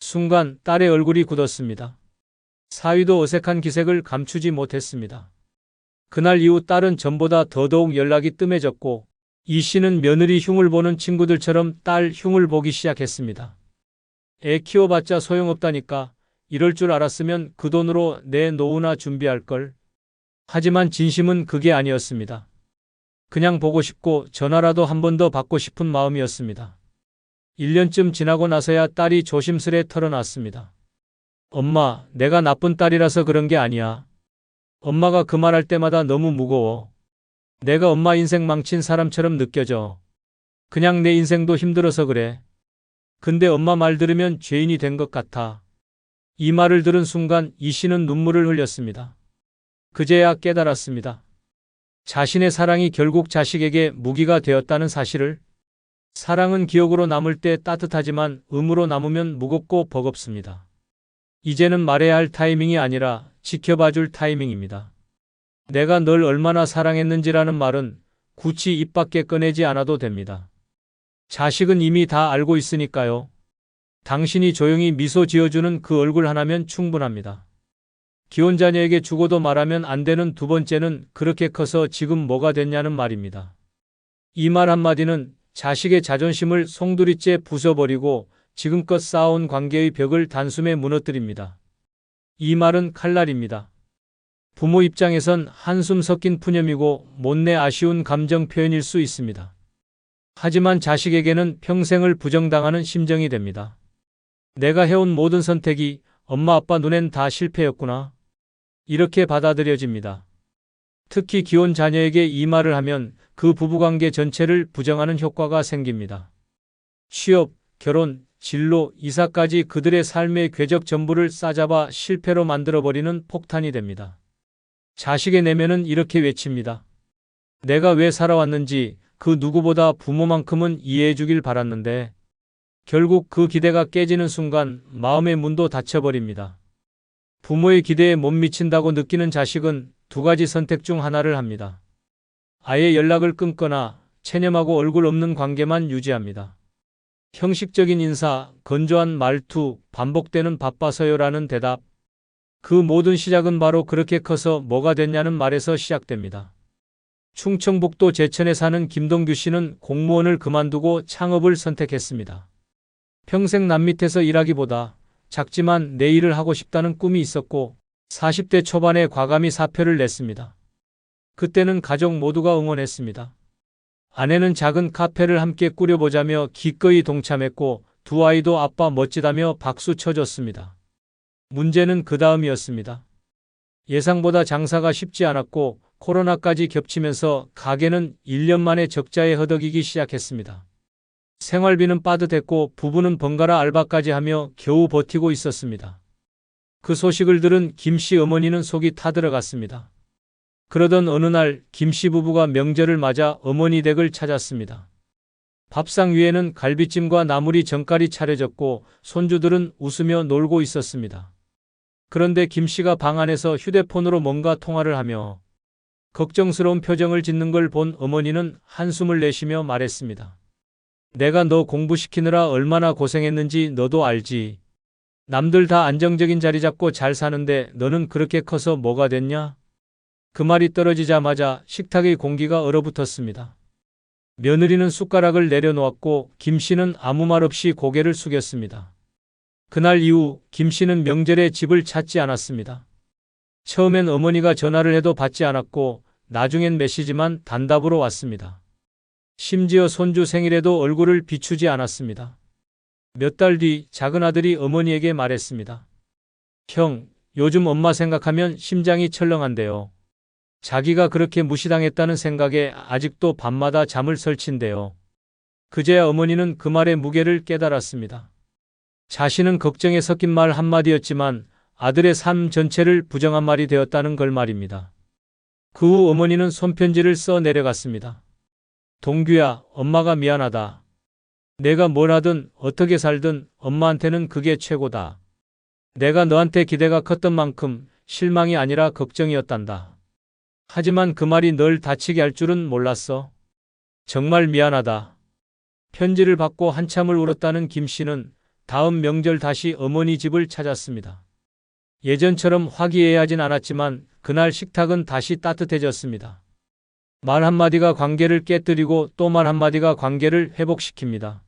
순간 딸의 얼굴이 굳었습니다. 사위도 어색한 기색을 감추지 못했습니다. 그날 이후 딸은 전보다 더더욱 연락이 뜸해졌고 이 씨는 며느리 흉을 보는 친구들처럼 딸 흉을 보기 시작했습니다. 애 키워봤자 소용없다니까. 이럴 줄 알았으면 그 돈으로 내 노후나 준비할걸. 하지만 진심은 그게 아니었습니다. 그냥 보고 싶고 전화라도 한 번 더 받고 싶은 마음이었습니다. 1년쯤 지나고 나서야 딸이 조심스레 털어놨습니다. 엄마, 내가 나쁜 딸이라서 그런 게 아니야. 엄마가 그 말할 때마다 너무 무거워. 내가 엄마 인생 망친 사람처럼 느껴져. 그냥 내 인생도 힘들어서 그래. 근데 엄마 말 들으면 죄인이 된 것 같아. 이 말을 들은 순간 이 씨는 눈물을 흘렸습니다. 그제야 깨달았습니다. 자신의 사랑이 결국 자식에게 무기가 되었다는 사실을. 사랑은 기억으로 남을 때 따뜻하지만 음으로 남으면 무겁고 버겁습니다. 이제는 말해야 할 타이밍이 아니라 지켜봐줄 타이밍입니다. 내가 널 얼마나 사랑했는지라는 말은 굳이 입 밖에 꺼내지 않아도 됩니다. 자식은 이미 다 알고 있으니까요. 당신이 조용히 미소 지어주는 그 얼굴 하나면 충분합니다. 기혼 자녀에게 죽어도 말하면 안 되는 두 번째는 그렇게 커서 지금 뭐가 됐냐는 말입니다. 이 말 한마디는 자식의 자존심을 송두리째 부숴버리고 지금껏 쌓아온 관계의 벽을 단숨에 무너뜨립니다. 이 말은 칼날입니다. 부모 입장에선 한숨 섞인 푸념이고 못내 아쉬운 감정 표현일 수 있습니다. 하지만 자식에게는 평생을 부정당하는 심정이 됩니다. 내가 해온 모든 선택이 엄마 아빠 눈엔 다 실패였구나. 이렇게 받아들여집니다. 특히 기혼 자녀에게 이 말을 하면 그 부부관계 전체를 부정하는 효과가 생깁니다. 취업, 결혼, 진로, 이사까지 그들의 삶의 궤적 전부를 싸잡아 실패로 만들어버리는 폭탄이 됩니다. 자식의 내면은 이렇게 외칩니다. 내가 왜 살아왔는지 그 누구보다 부모만큼은 이해해 주길 바랐는데 결국 그 기대가 깨지는 순간 마음의 문도 닫혀버립니다. 부모의 기대에 못 미친다고 느끼는 자식은 두 가지 선택 중 하나를 합니다. 아예 연락을 끊거나 체념하고 얼굴 없는 관계만 유지합니다. 형식적인 인사, 건조한 말투, 반복되는 바빠서요라는 대답. 그 모든 시작은 바로 그렇게 커서 뭐가 됐냐는 말에서 시작됩니다. 충청북도 제천에 사는 김동규 씨는 공무원을 그만두고 창업을 선택했습니다. 평생 남 밑에서 일하기보다 작지만 내 일을 하고 싶다는 꿈이 있었고 40대 초반에 과감히 사표를 냈습니다. 그때는 가족 모두가 응원했습니다. 아내는 작은 카페를 함께 꾸려보자며 기꺼이 동참했고 두 아이도 아빠 멋지다며 박수 쳐줬습니다. 문제는 그 다음이었습니다. 예상보다 장사가 쉽지 않았고 코로나까지 겹치면서 가게는 1년 만에 적자에 허덕이기 시작했습니다. 생활비는 빠듯했고 부부는 번갈아 알바까지 하며 겨우 버티고 있었습니다. 그 소식을 들은 김 씨 어머니는 속이 타들어갔습니다. 그러던 어느 날 김 씨 부부가 명절을 맞아 어머니 댁을 찾았습니다. 밥상 위에는 갈비찜과 나물이 정갈이 차려졌고 손주들은 웃으며 놀고 있었습니다. 그런데 김 씨가 방 안에서 휴대폰으로 뭔가 통화를 하며 걱정스러운 표정을 짓는 걸 본 어머니는 한숨을 내쉬며 말했습니다. 내가 너 공부시키느라 얼마나 고생했는지 너도 알지. 남들 다 안정적인 자리 잡고 잘 사는데 너는 그렇게 커서 뭐가 됐냐? 그 말이 떨어지자마자 식탁의 공기가 얼어붙었습니다. 며느리는 숟가락을 내려놓았고 김 씨는 아무 말 없이 고개를 숙였습니다. 그날 이후 김 씨는 명절에 집을 찾지 않았습니다. 처음엔 어머니가 전화를 해도 받지 않았고 나중엔 메시지만 단답으로 왔습니다. 심지어 손주 생일에도 얼굴을 비추지 않았습니다. 몇 달 뒤 작은 아들이 어머니에게 말했습니다. 형, 요즘 엄마 생각하면 심장이 철렁한데요. 자기가 그렇게 무시당했다는 생각에 아직도 밤마다 잠을 설친대요. 그제야 어머니는 그 말의 무게를 깨달았습니다. 자신은 걱정에 섞인 말 한마디였지만 아들의 삶 전체를 부정한 말이 되었다는 걸 말입니다. 그 후 어머니는 손편지를 써 내려갔습니다. 동규야, 엄마가 미안하다. 내가 뭘 하든 어떻게 살든 엄마한테는 그게 최고다. 내가 너한테 기대가 컸던 만큼 실망이 아니라 걱정이었단다. 하지만 그 말이 널 다치게 할 줄은 몰랐어. 정말 미안하다. 편지를 받고 한참을 울었다는 김 씨는 다음 명절 다시 어머니 집을 찾았습니다. 예전처럼 화기애애하진 않았지만 그날 식탁은 다시 따뜻해졌습니다. 말 한마디가 관계를 깨뜨리고 또 말 한마디가 관계를 회복시킵니다.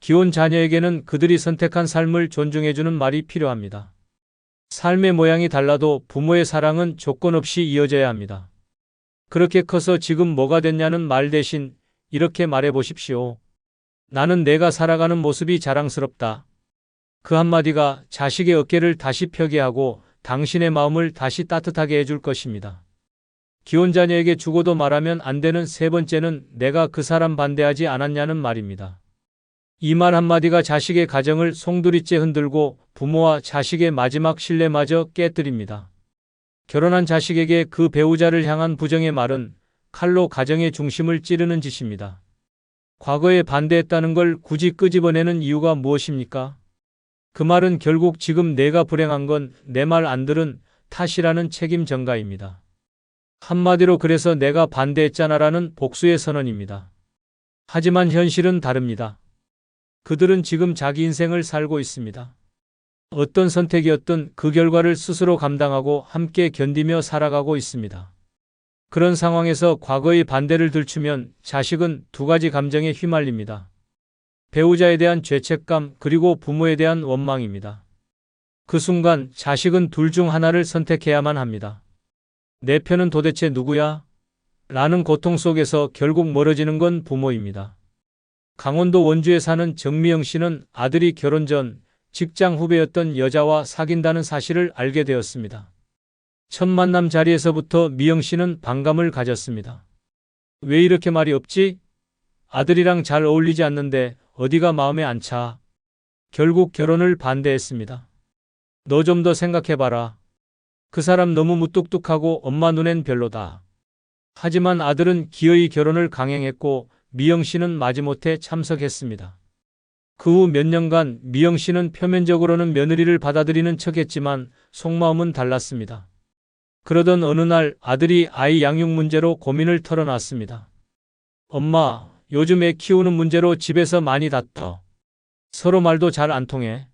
기혼 자녀에게는 그들이 선택한 삶을 존중해주는 말이 필요합니다. 삶의 모양이 달라도 부모의 사랑은 조건 없이 이어져야 합니다. 그렇게 커서 지금 뭐가 됐냐는 말 대신 이렇게 말해 보십시오. 나는 내가 살아가는 모습이 자랑스럽다. 그 한마디가 자식의 어깨를 다시 펴게 하고 당신의 마음을 다시 따뜻하게 해줄 것입니다. 기혼 자녀에게 죽어도 말하면 안 되는 세 번째는 내가 그 사람 반대하지 않았냐는 말입니다. 이 말 한마디가 자식의 가정을 송두리째 흔들고 부모와 자식의 마지막 신뢰마저 깨뜨립니다. 결혼한 자식에게 그 배우자를 향한 부정의 말은 칼로 가정의 중심을 찌르는 짓입니다. 과거에 반대했다는 걸 굳이 끄집어내는 이유가 무엇입니까? 그 말은 결국 지금 내가 불행한 건 내 말 안 들은 탓이라는 책임 전가입니다. 한마디로 그래서 내가 반대했잖아라는 복수의 선언입니다. 하지만 현실은 다릅니다. 그들은 지금 자기 인생을 살고 있습니다. 어떤 선택이었든 그 결과를 스스로 감당하고 함께 견디며 살아가고 있습니다. 그런 상황에서 과거의 반대를 들추면 자식은 두 가지 감정에 휘말립니다. 배우자에 대한 죄책감 그리고 부모에 대한 원망입니다. 그 순간 자식은 둘 중 하나를 선택해야만 합니다. 내 편은 도대체 누구야? 라는 고통 속에서 결국 멀어지는 건 부모입니다. 강원도 원주에 사는 정미영 씨는 아들이 결혼 전 직장 후배였던 여자와 사귄다는 사실을 알게 되었습니다. 첫 만남 자리에서부터 미영 씨는 반감을 가졌습니다. 왜 이렇게 말이 없지? 아들이랑 잘 어울리지 않는데 어디가 마음에 안 차? 결국 결혼을 반대했습니다. 너 좀 더 생각해봐라. 그 사람 너무 무뚝뚝하고 엄마 눈엔 별로다. 하지만 아들은 기어이 결혼을 강행했고 미영 씨는 마지못해 참석했습니다. 그 후 몇 년간 미영 씨는 표면적으로는 며느리를 받아들이는 척했지만 속마음은 달랐습니다. 그러던 어느 날 아들이 아이 양육 문제로 고민을 털어놨습니다. 엄마, 요즘 애 키우는 문제로 집에서 많이 다퉈. 서로 말도 잘 안 통해.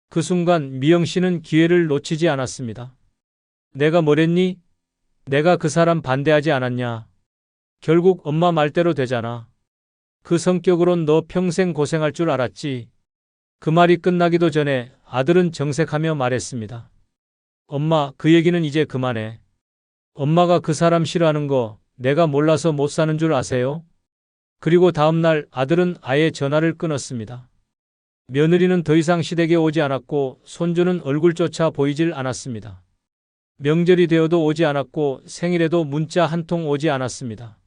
그 순간 미영 씨는 기회를 놓치지 않았습니다. 내가 뭐랬니? 내가 그 사람 반대하지 않았냐? 결국 엄마 말대로 되잖아. 그 성격으론 너 평생 고생할 줄 알았지. 그 말이 끝나기도 전에 아들은 정색하며 말했습니다. 엄마, 그 얘기는 이제 그만해. 엄마가 그 사람 싫어하는 거 내가 몰라서 못 사는 줄 아세요? 그리고 다음 날 아들은 아예 전화를 끊었습니다. 며느리는 더 이상 시댁에 오지 않았고 손주는 얼굴조차 보이질 않았습니다. 명절이 되어도 오지 않았고 생일에도 문자 한 통 오지 않았습니다.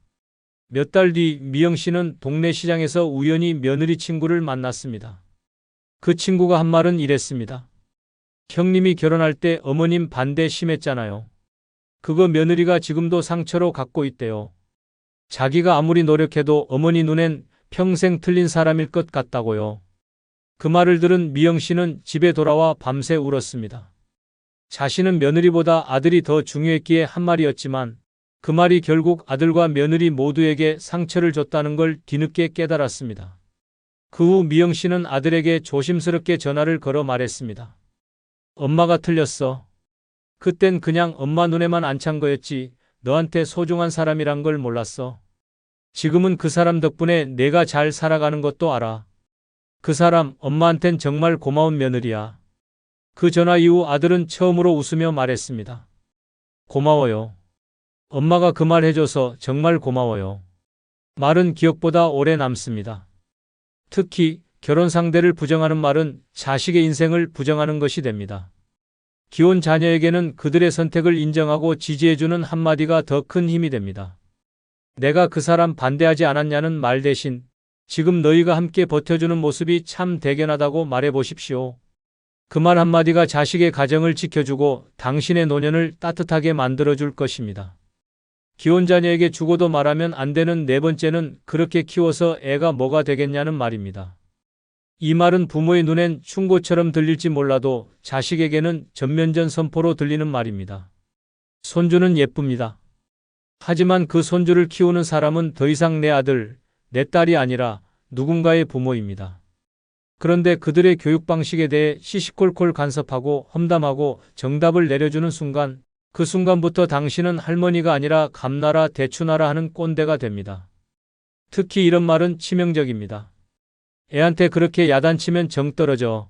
몇 달 뒤 미영 씨는 동네 시장에서 우연히 며느리 친구를 만났습니다. 그 친구가 한 말은 이랬습니다. 형님이 결혼할 때 어머님 반대 심했잖아요. 그거 며느리가 지금도 상처로 갖고 있대요. 자기가 아무리 노력해도 어머니 눈엔 평생 틀린 사람일 것 같다고요. 그 말을 들은 미영 씨는 집에 돌아와 밤새 울었습니다. 자신은 며느리보다 아들이 더 중요했기에 한 말이었지만 그 말이 결국 아들과 며느리 모두에게 상처를 줬다는 걸 뒤늦게 깨달았습니다. 그 후 미영 씨는 아들에게 조심스럽게 전화를 걸어 말했습니다. 엄마가 틀렸어. 그땐 그냥 엄마 눈에만 안 찬 거였지 너한테 소중한 사람이란 걸 몰랐어. 지금은 그 사람 덕분에 내가 잘 살아가는 것도 알아. 그 사람 엄마한텐 정말 고마운 며느리야. 그 전화 이후 아들은 처음으로 웃으며 말했습니다. 고마워요. 엄마가 그 말 해줘서 정말 고마워요. 말은 기억보다 오래 남습니다. 특히 결혼 상대를 부정하는 말은 자식의 인생을 부정하는 것이 됩니다. 기혼 자녀에게는 그들의 선택을 인정하고 지지해주는 한마디가 더 큰 힘이 됩니다. 내가 그 사람 반대하지 않았냐는 말 대신 지금 너희가 함께 버텨주는 모습이 참 대견하다고 말해보십시오. 그 말 한마디가 자식의 가정을 지켜주고 당신의 노년을 따뜻하게 만들어줄 것입니다. 기혼 자녀에게 죽어도 말하면 안 되는 네 번째는 그렇게 키워서 애가 뭐가 되겠냐는 말입니다. 이 말은 부모의 눈엔 충고처럼 들릴지 몰라도 자식에게는 전면전 선포로 들리는 말입니다. 손주는 예쁩니다. 하지만 그 손주를 키우는 사람은 더 이상 내 아들, 내 딸이 아니라 누군가의 부모입니다. 그런데 그들의 교육 방식에 대해 시시콜콜 간섭하고 험담하고 정답을 내려주는 순간, 그 순간부터 당신은 할머니가 아니라 감나라 대추나라 하는 꼰대가 됩니다. 특히 이런 말은 치명적입니다. 애한테 그렇게 야단치면 정 떨어져.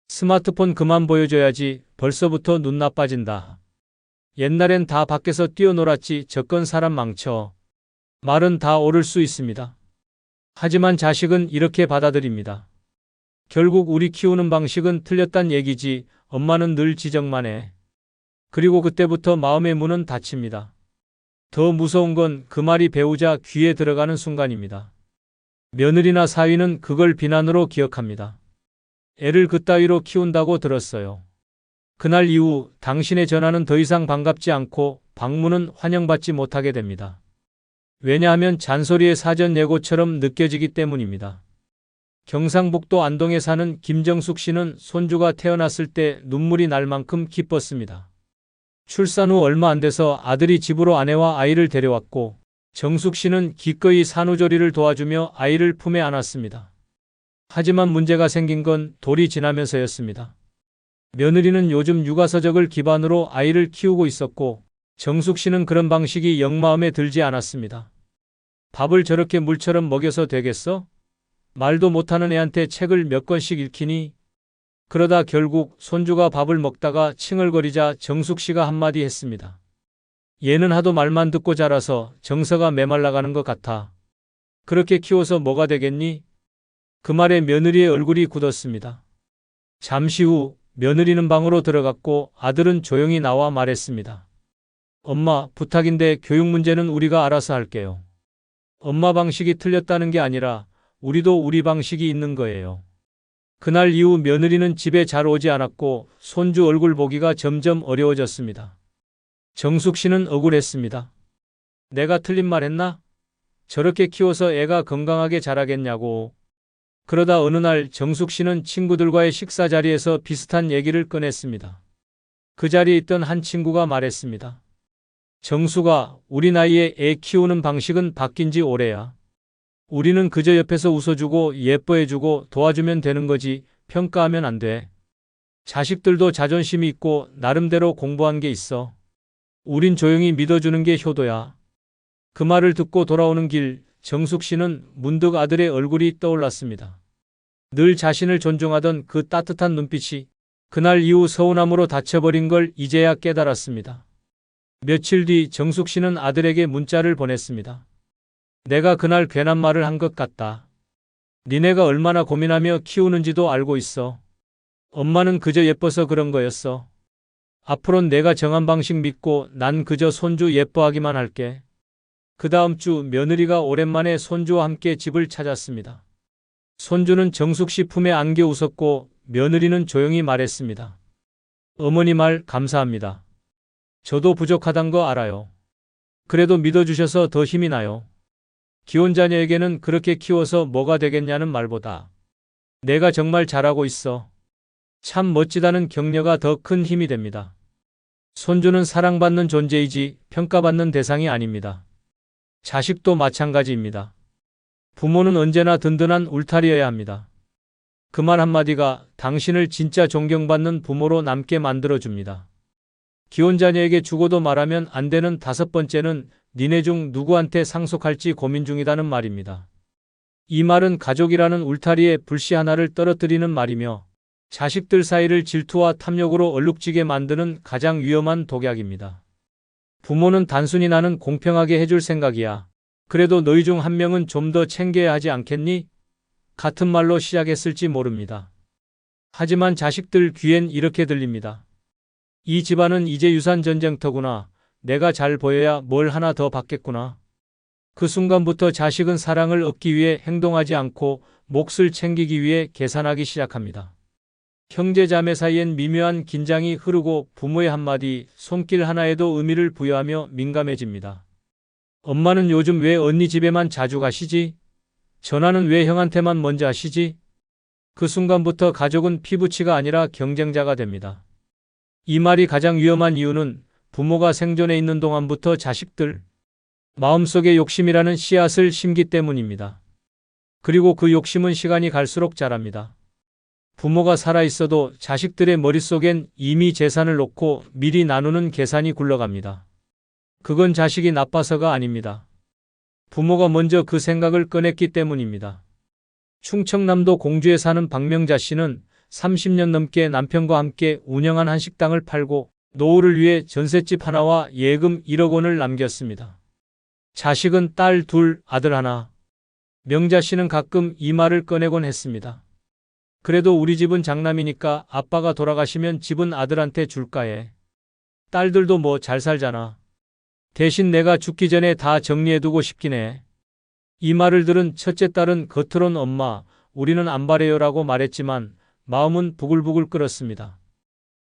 스마트폰 그만 보여줘야지 벌써부터 눈 나빠진다. 옛날엔 다 밖에서 뛰어놀았지 저건 사람 망쳐. 말은 다 옳을 수 있습니다. 하지만 자식은 이렇게 받아들입니다. 결국 우리 키우는 방식은 틀렸단 얘기지 엄마는 늘 지적만 해. 그리고 그때부터 마음의 문은 닫힙니다. 더 무서운 건 그 말이 배우자 귀에 들어가는 순간입니다. 며느리나 사위는 그걸 비난으로 기억합니다. 애를 그따위로 키운다고 들었어요. 그날 이후 당신의 전화는 더 이상 반갑지 않고 방문은 환영받지 못하게 됩니다. 왜냐하면 잔소리의 사전 예고처럼 느껴지기 때문입니다. 경상북도 안동에 사는 김정숙 씨는 손주가 태어났을 때 눈물이 날 만큼 기뻤습니다. 출산 후 얼마 안 돼서 아들이 집으로 아내와 아이를 데려왔고 정숙 씨는 기꺼이 산후조리를 도와주며 아이를 품에 안았습니다. 하지만 문제가 생긴 건 돌이 지나면서였습니다. 며느리는 요즘 육아서적을 기반으로 아이를 키우고 있었고 정숙 씨는 그런 방식이 영 마음에 들지 않았습니다. 밥을 저렇게 물처럼 먹여서 되겠어? 말도 못하는 애한테 책을 몇 권씩 읽히니? 그러다 결국 손주가 밥을 먹다가 칭얼거리자 정숙 씨가 한마디 했습니다. 얘는 하도 말만 듣고 자라서 정서가 메말라가는 것 같아. 그렇게 키워서 뭐가 되겠니? 그 말에 며느리의 얼굴이 굳었습니다. 잠시 후 며느리는 방으로 들어갔고 아들은 조용히 나와 말했습니다. 엄마, 부탁인데 교육 문제는 우리가 알아서 할게요. 엄마 방식이 틀렸다는 게 아니라 우리도 우리 방식이 있는 거예요. 그날 이후 며느리는 집에 잘 오지 않았고 손주 얼굴 보기가 점점 어려워졌습니다. 정숙 씨는 억울했습니다. 내가 틀린 말 했나? 저렇게 키워서 애가 건강하게 자라겠냐고. 그러다 어느 날 정숙 씨는 친구들과의 식사 자리에서 비슷한 얘기를 꺼냈습니다. 그 자리에 있던 한 친구가 말했습니다. 정숙아, 우리 나이에 애 키우는 방식은 바뀐 지 오래야. 우리는 그저 옆에서 웃어주고 예뻐해주고 도와주면 되는 거지 평가하면 안 돼. 자식들도 자존심이 있고 나름대로 공부한 게 있어. 우린 조용히 믿어주는 게 효도야. 그 말을 듣고 돌아오는 길 정숙 씨는 문득 아들의 얼굴이 떠올랐습니다. 늘 자신을 존중하던 그 따뜻한 눈빛이 그날 이후 서운함으로 닫혀버린 걸 이제야 깨달았습니다. 며칠 뒤 정숙 씨는 아들에게 문자를 보냈습니다. 내가 그날 괜한 말을 한 것 같다. 니네가 얼마나 고민하며 키우는지도 알고 있어. 엄마는 그저 예뻐서 그런 거였어. 앞으론 내가 정한 방식 믿고 난 그저 손주 예뻐하기만 할게. 그 다음 주 며느리가 오랜만에 손주와 함께 집을 찾았습니다. 손주는 정숙 씨 품에 안겨 웃었고 며느리는 조용히 말했습니다. 어머니 말 감사합니다. 저도 부족하단 거 알아요. 그래도 믿어주셔서 더 힘이 나요. 기혼 자녀에게는 그렇게 키워서 뭐가 되겠냐는 말보다 내가 정말 잘하고 있어. 참 멋지다는 격려가 더 큰 힘이 됩니다. 손주는 사랑받는 존재이지 평가받는 대상이 아닙니다. 자식도 마찬가지입니다. 부모는 언제나 든든한 울타리여야 합니다. 그 말 한마디가 당신을 진짜 존경받는 부모로 남게 만들어줍니다. 기혼 자녀에게 죽어도 말하면 안 되는 다섯 번째는 니네 중 누구한테 상속할지 고민 중이다는 말입니다. 이 말은 가족이라는 울타리에 불씨 하나를 떨어뜨리는 말이며 자식들 사이를 질투와 탐욕으로 얼룩지게 만드는 가장 위험한 독약입니다. 부모는 단순히 나는 공평하게 해줄 생각이야. 그래도 너희 중 한 명은 좀 더 챙겨야 하지 않겠니? 같은 말로 시작했을지 모릅니다. 하지만 자식들 귀엔 이렇게 들립니다. 이 집안은 이제 유산 전쟁터구나. 내가 잘 보여야 뭘 하나 더 받겠구나. 그 순간부터 자식은 사랑을 얻기 위해 행동하지 않고 몫을 챙기기 위해 계산하기 시작합니다. 형제 자매 사이엔 미묘한 긴장이 흐르고 부모의 한마디, 손길 하나에도 의미를 부여하며 민감해집니다. 엄마는 요즘 왜 언니 집에만 자주 가시지? 전화는 왜 형한테만 먼저 하시지? 그 순간부터 가족은 피부치가 아니라 경쟁자가 됩니다. 이 말이 가장 위험한 이유는 부모가 생존해 있는 동안부터 자식들 마음속에 욕심이라는 씨앗을 심기 때문입니다. 그리고 그 욕심은 시간이 갈수록 자랍니다. 부모가 살아있어도 자식들의 머릿속엔 이미 재산을 놓고 미리 나누는 계산이 굴러갑니다. 그건 자식이 나빠서가 아닙니다. 부모가 먼저 그 생각을 꺼냈기 때문입니다. 충청남도 공주에 사는 박명자 씨는 30년 넘게 남편과 함께 운영한 한식당을 팔고 노후를 위해 전셋집 하나와 예금 1억 원을 남겼습니다. 자식은 딸 둘, 아들 하나. 명자 씨는 가끔 이 말을 꺼내곤 했습니다. 그래도 우리 집은 장남이니까 아빠가 돌아가시면 집은 아들한테 줄까 해. 딸들도 뭐 잘 살잖아. 대신 내가 죽기 전에 다 정리해두고 싶긴 해. 이 말을 들은 첫째 딸은 겉으론 엄마, 우리는 안 바래요라고 말했지만 마음은 부글부글 끓었습니다.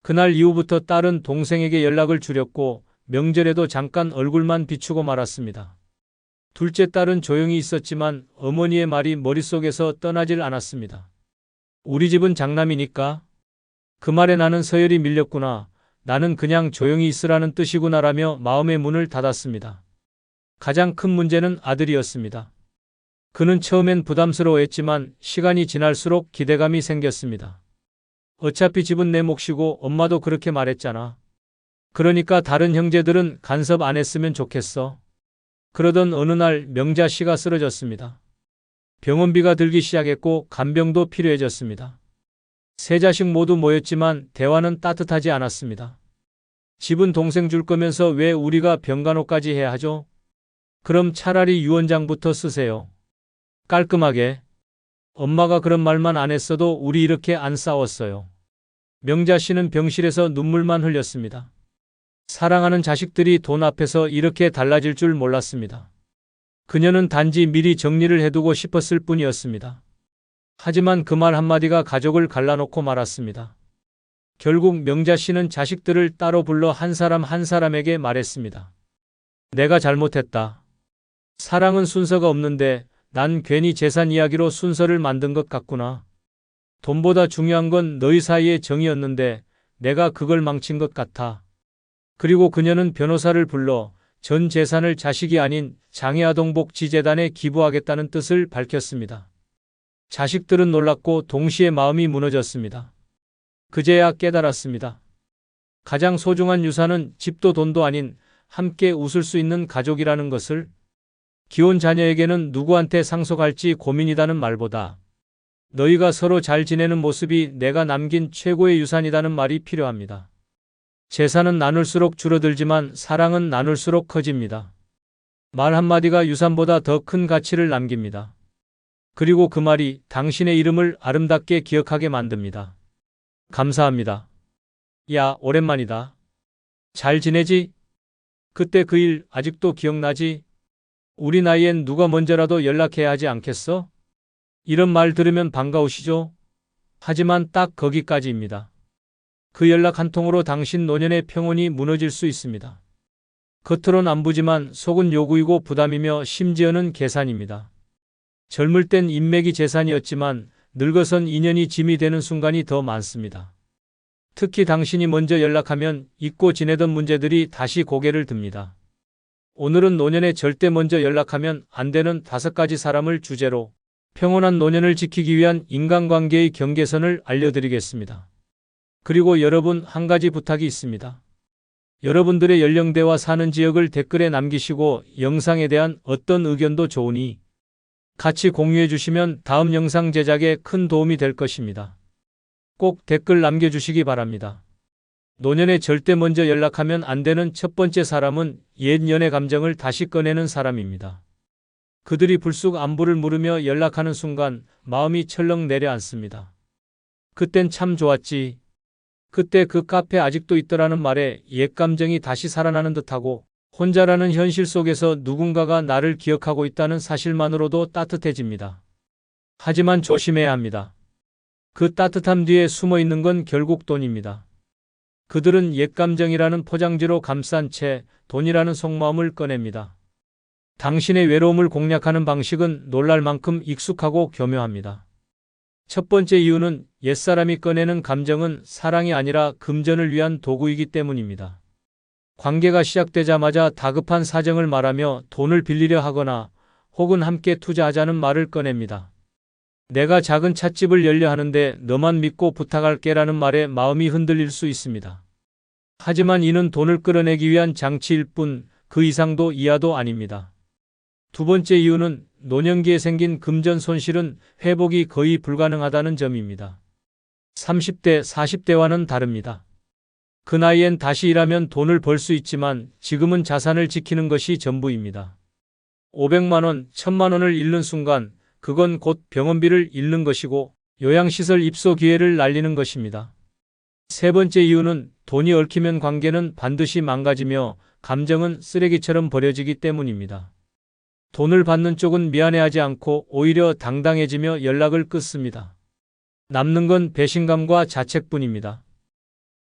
그날 이후부터 딸은 동생에게 연락을 줄였고 명절에도 잠깐 얼굴만 비추고 말았습니다. 둘째 딸은 조용히 있었지만 어머니의 말이 머릿속에서 떠나질 않았습니다. 우리 집은 장남이니까. 그 말에 나는 서열이 밀렸구나. 나는 그냥 조용히 있으라는 뜻이구나라며 마음의 문을 닫았습니다. 가장 큰 문제는 아들이었습니다. 그는 처음엔 부담스러워했지만 시간이 지날수록 기대감이 생겼습니다. 어차피 집은 내 몫이고 엄마도 그렇게 말했잖아. 그러니까 다른 형제들은 간섭 안 했으면 좋겠어. 그러던 어느 날 명자 씨가 쓰러졌습니다. 병원비가 들기 시작했고 간병도 필요해졌습니다. 세 자식 모두 모였지만 대화는 따뜻하지 않았습니다. 집은 동생 줄 거면서 왜 우리가 병간호까지 해야 하죠? 그럼 차라리 유언장부터 쓰세요. 깔끔하게. 엄마가 그런 말만 안 했어도 우리 이렇게 안 싸웠어요. 명자 씨는 병실에서 눈물만 흘렸습니다. 사랑하는 자식들이 돈 앞에서 이렇게 달라질 줄 몰랐습니다. 그녀는 단지 미리 정리를 해두고 싶었을 뿐이었습니다. 하지만 그 말 한마디가 가족을 갈라놓고 말았습니다. 결국 명자 씨는 자식들을 따로 불러 한 사람 한 사람에게 말했습니다. 내가 잘못했다. 사랑은 순서가 없는데 난 괜히 재산 이야기로 순서를 만든 것 같구나. 돈보다 중요한 건 너희 사이의 정이었는데 내가 그걸 망친 것 같아. 그리고 그녀는 변호사를 불러 전 재산을 자식이 아닌 장애아동복지재단에 기부하겠다는 뜻을 밝혔습니다. 자식들은 놀랐고 동시에 마음이 무너졌습니다. 그제야 깨달았습니다. 가장 소중한 유산은 집도 돈도 아닌 함께 웃을 수 있는 가족이라는 것을. 기혼 자녀에게는 누구한테 상속할지 고민이다는 말보다 너희가 서로 잘 지내는 모습이 내가 남긴 최고의 유산이라는 말이 필요합니다. 재산은 나눌수록 줄어들지만 사랑은 나눌수록 커집니다. 말 한마디가 유산보다 더 큰 가치를 남깁니다. 그리고 그 말이 당신의 이름을 아름답게 기억하게 만듭니다. 감사합니다. 야, 오랜만이다. 잘 지내지? 그때 그 일 아직도 기억나지? 우리 나이엔 누가 먼저라도 연락해야 하지 않겠어? 이런 말 들으면 반가우시죠? 하지만 딱 거기까지입니다. 그 연락 한 통으로 당신 노년의 평온이 무너질 수 있습니다. 겉으론 안부지만 속은 요구이고 부담이며 심지어는 계산입니다. 젊을 땐 인맥이 재산이었지만 늙어선 인연이 짐이 되는 순간이 더 많습니다. 특히 당신이 먼저 연락하면 잊고 지내던 문제들이 다시 고개를 듭니다. 오늘은 노년에 절대 먼저 연락하면 안 되는 5가지 사람을 주제로 평온한 노년을 지키기 위한 인간관계의 경계선을 알려드리겠습니다. 그리고 여러분, 한 가지 부탁이 있습니다. 여러분들의 연령대와 사는 지역을 댓글에 남기시고 영상에 대한 어떤 의견도 좋으니 같이 공유해 주시면 다음 영상 제작에 큰 도움이 될 것입니다. 꼭 댓글 남겨주시기 바랍니다. 노년에 절대 먼저 연락하면 안 되는 첫 번째 사람은 옛 연애 감정을 다시 꺼내는 사람입니다. 그들이 불쑥 안부를 물으며 연락하는 순간 마음이 철렁 내려앉습니다. 그땐 참 좋았지. 그때 그 카페 아직도 있더라는 말에 옛 감정이 다시 살아나는 듯하고 혼자라는 현실 속에서 누군가가 나를 기억하고 있다는 사실만으로도 따뜻해집니다. 하지만 조심해야 합니다. 그 따뜻함 뒤에 숨어 있는 건 결국 돈입니다. 그들은 옛 감정이라는 포장지로 감싼 채 돈이라는 속마음을 꺼냅니다. 당신의 외로움을 공략하는 방식은 놀랄 만큼 익숙하고 교묘합니다. 첫 번째 이유는 옛사람이 꺼내는 감정은 사랑이 아니라 금전을 위한 도구이기 때문입니다. 관계가 시작되자마자 다급한 사정을 말하며 돈을 빌리려 하거나 혹은 함께 투자하자는 말을 꺼냅니다. 내가 작은 찻집을 열려 하는데 너만 믿고 부탁할게라는 말에 마음이 흔들릴 수 있습니다. 하지만 이는 돈을 끌어내기 위한 장치일 뿐 그 이상도 이하도 아닙니다. 두 번째 이유는 노년기에 생긴 금전 손실은 회복이 거의 불가능하다는 점입니다. 30대, 40대와는 다릅니다. 그 나이엔 다시 일하면 돈을 벌 수 있지만 지금은 자산을 지키는 것이 전부입니다. 500만 원, 1000만 원을 잃는 순간 그건 곧 병원비를 잃는 것이고 요양시설 입소 기회를 날리는 것입니다. 세 번째 이유는 돈이 얽히면 관계는 반드시 망가지며 감정은 쓰레기처럼 버려지기 때문입니다. 돈을 받는 쪽은 미안해하지 않고 오히려 당당해지며 연락을 끊습니다. 남는 건 배신감과 자책뿐입니다.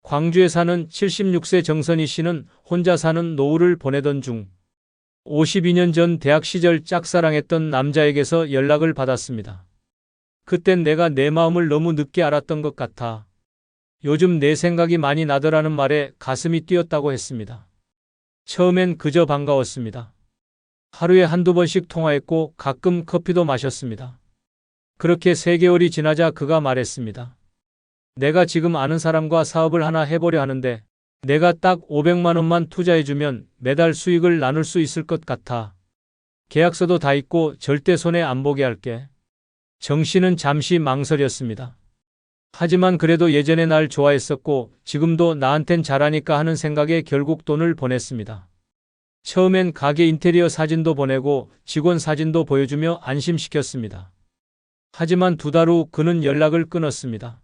광주에 사는 76세 정선희 씨는 혼자 사는 노후를 보내던 중 52년 전 대학 시절 짝사랑했던 남자에게서 연락을 받았습니다. 그땐 내가 내 마음을 너무 늦게 알았던 것 같아. 요즘 내 생각이 많이 나더라는 말에 가슴이 뛰었다고 했습니다. 처음엔 그저 반가웠습니다. 하루에 한두 번씩 통화했고 가끔 커피도 마셨습니다. 그렇게 3개월이 지나자 그가 말했습니다. 내가 지금 아는 사람과 사업을 하나 해보려 하는데 내가 딱 500만 원만 투자해주면 매달 수익을 나눌 수 있을 것 같아. 계약서도 다 있고 절대 손해 안 보게 할게. 정 씨는 잠시 망설였습니다. 하지만 그래도 예전에 날 좋아했었고 지금도 나한텐 잘하니까 하는 생각에 결국 돈을 보냈습니다. 처음엔 가게 인테리어 사진도 보내고 직원 사진도 보여주며 안심시켰습니다. 하지만 2달 후 그는 연락을 끊었습니다.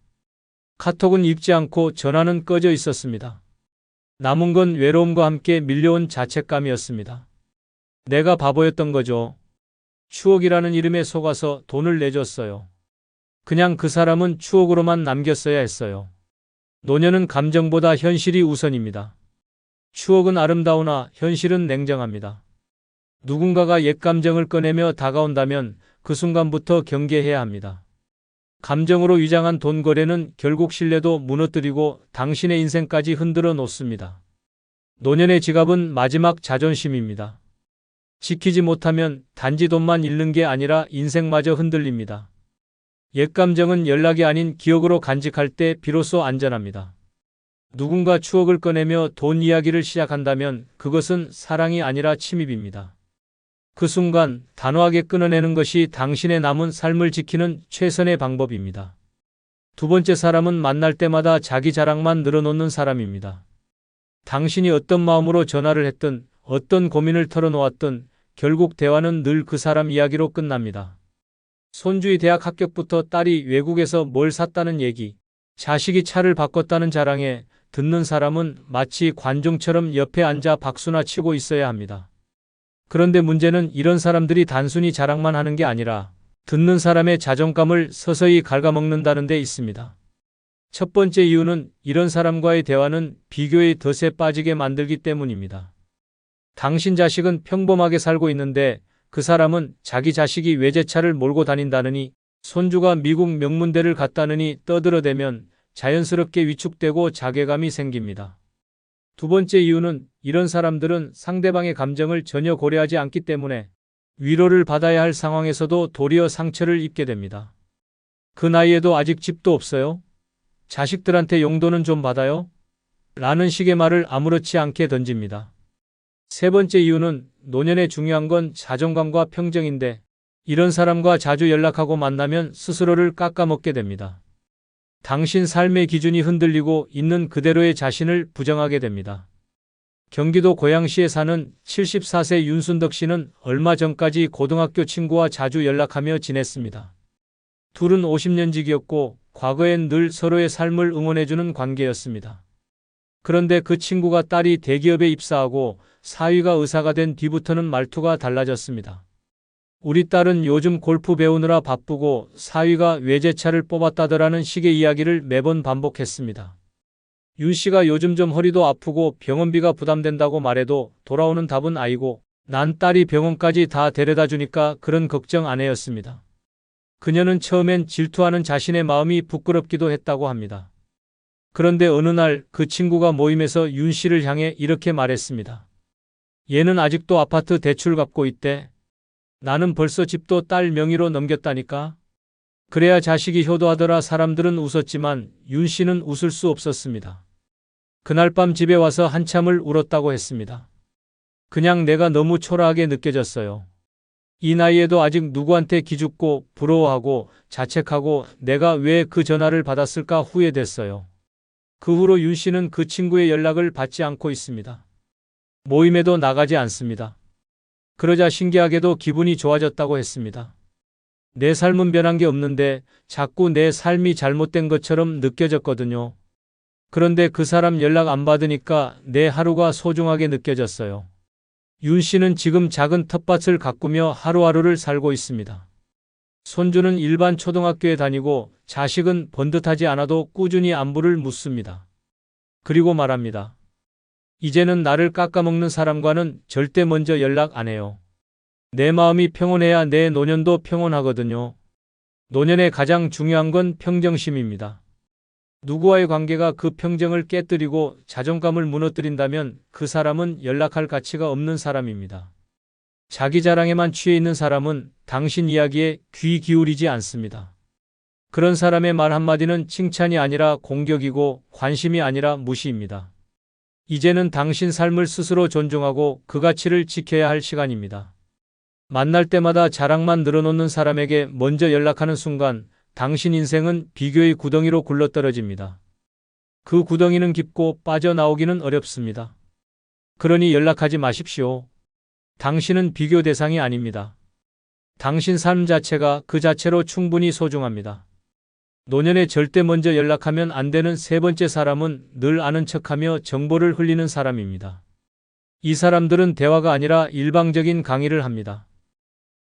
카톡은 읽지 않고 전화는 꺼져 있었습니다. 남은 건 외로움과 함께 밀려온 자책감이었습니다. 내가 바보였던 거죠. 추억이라는 이름에 속아서 돈을 내줬어요. 그냥 그 사람은 추억으로만 남겼어야 했어요. 노년은 감정보다 현실이 우선입니다. 추억은 아름다우나 현실은 냉정합니다. 누군가가 옛 감정을 꺼내며 다가온다면 그 순간부터 경계해야 합니다. 감정으로 위장한 돈 거래는 결국 신뢰도 무너뜨리고 당신의 인생까지 흔들어 놓습니다. 노년의 지갑은 마지막 자존심입니다. 지키지 못하면 단지 돈만 잃는 게 아니라 인생마저 흔들립니다. 옛 감정은 연락이 아닌 기억으로 간직할 때 비로소 안전합니다. 누군가 추억을 꺼내며 돈 이야기를 시작한다면 그것은 사랑이 아니라 침입입니다. 그 순간 단호하게 끊어내는 것이 당신의 남은 삶을 지키는 최선의 방법입니다. 두 번째 사람은 만날 때마다 자기 자랑만 늘어놓는 사람입니다. 당신이 어떤 마음으로 전화를 했든 어떤 고민을 털어놓았든 결국 대화는 늘 그 사람 이야기로 끝납니다. 손주의 대학 합격부터 딸이 외국에서 뭘 샀다는 얘기, 자식이 차를 바꿨다는 자랑에 듣는 사람은 마치 관종처럼 옆에 앉아 박수나 치고 있어야 합니다. 그런데 문제는 이런 사람들이 단순히 자랑만 하는 게 아니라 듣는 사람의 자존감을 서서히 갉아먹는다는 데 있습니다. 첫 번째 이유는 이런 사람과의 대화는 비교의 덫에 빠지게 만들기 때문입니다. 당신 자식은 평범하게 살고 있는데 그 사람은 자기 자식이 외제차를 몰고 다닌다느니 손주가 미국 명문대를 갔다느니 떠들어대면 자연스럽게 위축되고 자괴감이 생깁니다. 두 번째 이유는 이런 사람들은 상대방의 감정을 전혀 고려하지 않기 때문에 위로를 받아야 할 상황에서도 도리어 상처를 입게 됩니다. 그 나이에도 아직 집도 없어요? 자식들한테 용돈은 좀 받아요? 라는 식의 말을 아무렇지 않게 던집니다. 세 번째 이유는 노년에 중요한 건 자존감과 평정인데 이런 사람과 자주 연락하고 만나면 스스로를 깎아먹게 됩니다. 당신 삶의 기준이 흔들리고 있는 그대로의 자신을 부정하게 됩니다. 경기도 고양시에 사는 74세 윤순덕 씨는 얼마 전까지 고등학교 친구와 자주 연락하며 지냈습니다. 둘은 50년직이었고 과거엔 늘 서로의 삶을 응원해주는 관계였습니다. 그런데 그 친구가 딸이 대기업에 입사하고 사위가 의사가 된 뒤부터는 말투가 달라졌습니다. 우리 딸은 요즘 골프 배우느라 바쁘고 사위가 외제차를 뽑았다더라는 식의 이야기를 매번 반복했습니다. 윤 씨가 요즘 좀 허리도 아프고 병원비가 부담된다고 말해도 돌아오는 답은 아이고 난 딸이 병원까지 다 데려다 주니까 그런 걱정 안 해였습니다. 그녀는 처음엔 질투하는 자신의 마음이 부끄럽기도 했다고 합니다. 그런데 어느 날 그 친구가 모임에서 윤 씨를 향해 이렇게 말했습니다. 얘는 아직도 아파트 대출 갚고 있대. 나는 벌써 집도 딸 명의로 넘겼다니까. 그래야 자식이 효도하더라. 사람들은 웃었지만 윤 씨는 웃을 수 없었습니다. 그날 밤 집에 와서 한참을 울었다고 했습니다. 그냥 내가 너무 초라하게 느껴졌어요. 이 나이에도 아직 누구한테 기죽고 부러워하고 자책하고 내가 왜 그 전화를 받았을까 후회됐어요. 그 후로 윤 씨는 그 친구의 연락을 받지 않고 있습니다. 모임에도 나가지 않습니다. 그러자 신기하게도 기분이 좋아졌다고 했습니다. 내 삶은 변한 게 없는데 자꾸 내 삶이 잘못된 것처럼 느껴졌거든요. 그런데 그 사람 연락 안 받으니까 내 하루가 소중하게 느껴졌어요. 윤 씨는 지금 작은 텃밭을 가꾸며 하루하루를 살고 있습니다. 손주는 일반 초등학교에 다니고 자식은 번듯하지 않아도 꾸준히 안부를 묻습니다. 그리고 말합니다. 이제는 나를 깎아먹는 사람과는 절대 먼저 연락 안 해요. 내 마음이 평온해야 내 노년도 평온하거든요. 노년에 가장 중요한 건 평정심입니다. 누구와의 관계가 그 평정을 깨뜨리고 자존감을 무너뜨린다면 그 사람은 연락할 가치가 없는 사람입니다. 자기 자랑에만 취해 있는 사람은 당신 이야기에 귀 기울이지 않습니다. 그런 사람의 말 한마디는 칭찬이 아니라 공격이고 관심이 아니라 무시입니다. 이제는 당신 삶을 스스로 존중하고 그 가치를 지켜야 할 시간입니다. 만날 때마다 자랑만 늘어놓는 사람에게 먼저 연락하는 순간 당신 인생은 비교의 구덩이로 굴러떨어집니다. 그 구덩이는 깊고 빠져나오기는 어렵습니다. 그러니 연락하지 마십시오. 당신은 비교 대상이 아닙니다. 당신 삶 자체가 그 자체로 충분히 소중합니다. 노년에 절대 먼저 연락하면 안 되는 세 번째 사람은 늘 아는 척하며 정보를 흘리는 사람입니다. 이 사람들은 대화가 아니라 일방적인 강의를 합니다.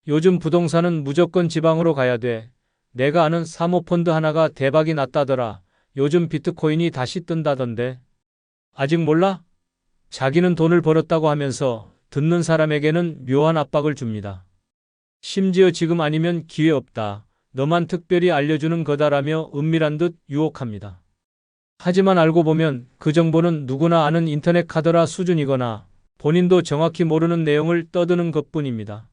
요즘 부동산은 무조건 지방으로 가야 돼. 내가 아는 사모펀드 하나가 대박이 났다더라. 요즘 비트코인이 다시 뜬다던데. 아직 몰라? 자기는 돈을 벌었다고 하면서 듣는 사람에게는 묘한 압박을 줍니다. 심지어 지금 아니면 기회 없다. 너만 특별히 알려주는 거다라며 은밀한 듯 유혹합니다. 하지만 알고 보면 그 정보는 누구나 아는 인터넷 카더라 수준이거나 본인도 정확히 모르는 내용을 떠드는 것뿐입니다.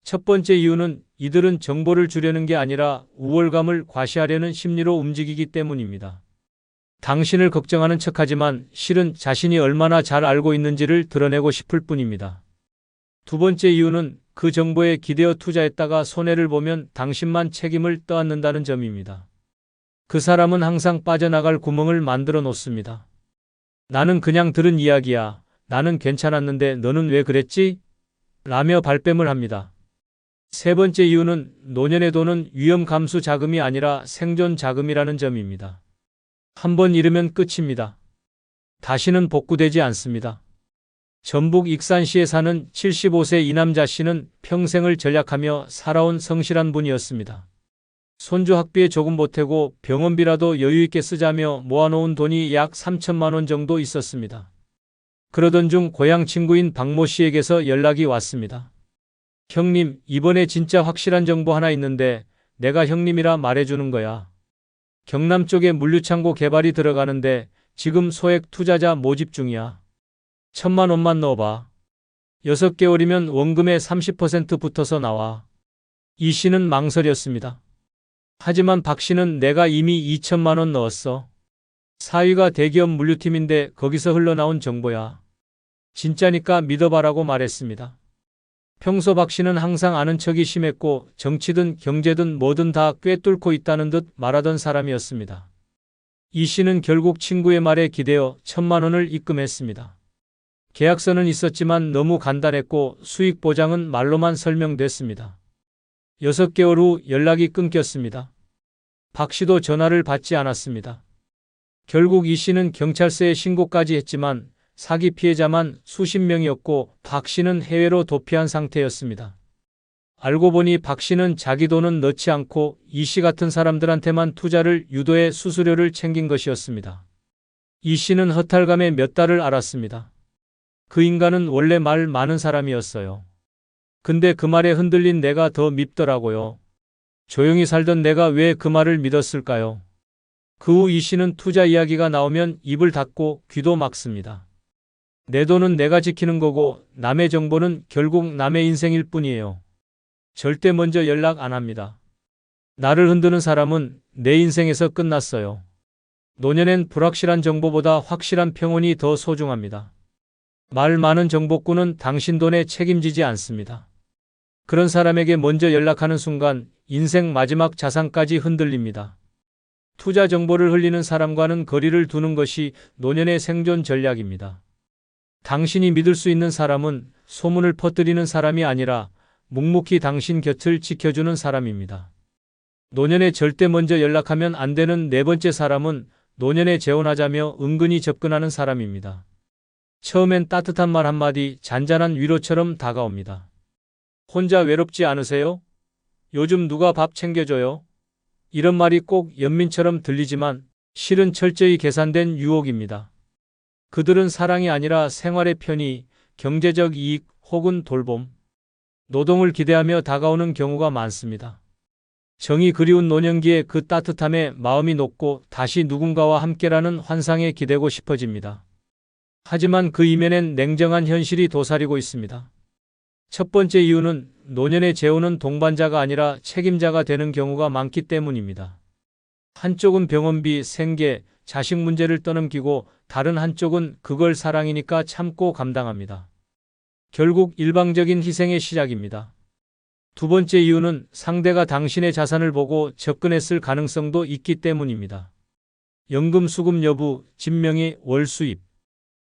첫 번째 이유는 이들은 정보를 주려는 게 아니라 우월감을 과시하려는 심리로 움직이기 때문입니다. 당신을 걱정하는 척하지만 실은 자신이 얼마나 잘 알고 있는지를 드러내고 싶을 뿐입니다. 두 번째 이유는 그 정보에 기대어 투자했다가 손해를 보면 당신만 책임을 떠안는다는 점입니다. 그 사람은 항상 빠져나갈 구멍을 만들어 놓습니다. 나는 그냥 들은 이야기야. 나는 괜찮았는데 너는 왜 그랬지? 라며 발뺌을 합니다. 세 번째 이유는 노년의 돈은 위험 감수 자금이 아니라 생존 자금이라는 점입니다. 한번 잃으면 끝입니다. 다시는 복구되지 않습니다. 전북 익산시에 사는 75세 이 남자 씨는 평생을 전략하며 살아온 성실한 분이었습니다. 손주 학비에 조금 보태고 병원비라도 여유있게 쓰자며 모아놓은 돈이 약 3천만 원 정도 있었습니다. 그러던 중 고향 친구인 박모 씨에게서 연락이 왔습니다. 형님, 이번에 진짜 확실한 정보 하나 있는데 내가 형님이라 말해주는 거야. 경남 쪽에 물류창고 개발이 들어가는데 지금 소액 투자자 모집 중이야. 1,000만 원만 넣어봐. 6개월이면 원금의 30% 붙어서 나와. 이 씨는 망설였습니다. 하지만 박 씨는 내가 이미 2천만 원 넣었어. 사위가 대기업 물류팀인데 거기서 흘러나온 정보야. 진짜니까 믿어봐라고 말했습니다. 평소 박 씨는 항상 아는 척이 심했고 정치든 경제든 뭐든 다 꿰뚫고 있다는 듯 말하던 사람이었습니다. 이 씨는 결국 친구의 말에 기대어 1,000만 원을 입금했습니다. 계약서는 있었지만 너무 간단했고 수익 보장은 말로만 설명됐습니다. 6개월 후 연락이 끊겼습니다. 박 씨도 전화를 받지 않았습니다. 결국 이 씨는 경찰서에 신고까지 했지만 사기 피해자만 수십 명이었고 박 씨는 해외로 도피한 상태였습니다. 알고 보니 박 씨는 자기 돈은 넣지 않고 이 씨 같은 사람들한테만 투자를 유도해 수수료를 챙긴 것이었습니다. 이 씨는 허탈감에 몇 달을 앓았습니다. 그 인간은 원래 말 많은 사람이었어요. 근데 그 말에 흔들린 내가 더 밉더라고요. 조용히 살던 내가 왜 그 말을 믿었을까요? 그 후 이 씨는 투자 이야기가 나오면 입을 닫고 귀도 막습니다. 내 돈은 내가 지키는 거고 남의 정보는 결국 남의 인생일 뿐이에요. 절대 먼저 연락 안 합니다. 나를 흔드는 사람은 내 인생에서 끝났어요. 노년엔 불확실한 정보보다 확실한 평온이 더 소중합니다. 말 많은 정보꾼은 당신 돈에 책임지지 않습니다. 그런 사람에게 먼저 연락하는 순간 인생 마지막 자산까지 흔들립니다. 투자 정보를 흘리는 사람과는 거리를 두는 것이 노년의 생존 전략입니다. 당신이 믿을 수 있는 사람은 소문을 퍼뜨리는 사람이 아니라 묵묵히 당신 곁을 지켜주는 사람입니다. 노년에 절대 먼저 연락하면 안 되는 네 번째 사람은 노년에 재혼하자며 은근히 접근하는 사람입니다. 처음엔 따뜻한 말 한마디, 잔잔한 위로처럼 다가옵니다. 혼자 외롭지 않으세요? 요즘 누가 밥 챙겨줘요? 이런 말이 꼭 연민처럼 들리지만 실은 철저히 계산된 유혹입니다. 그들은 사랑이 아니라 생활의 편의, 경제적 이익 혹은 돌봄, 노동을 기대하며 다가오는 경우가 많습니다. 정이 그리운 노년기에 그 따뜻함에 마음이 녹고 다시 누군가와 함께라는 환상에 기대고 싶어집니다. 하지만 그 이면엔 냉정한 현실이 도사리고 있습니다. 첫 번째 이유는 노년의 재혼은 동반자가 아니라 책임자가 되는 경우가 많기 때문입니다. 한쪽은 병원비, 생계, 자식 문제를 떠넘기고 다른 한쪽은 그걸 사랑이니까 참고 감당합니다. 결국 일방적인 희생의 시작입니다. 두 번째 이유는 상대가 당신의 자산을 보고 접근했을 가능성도 있기 때문입니다. 연금 수급 여부, 집 명의, 월 수입.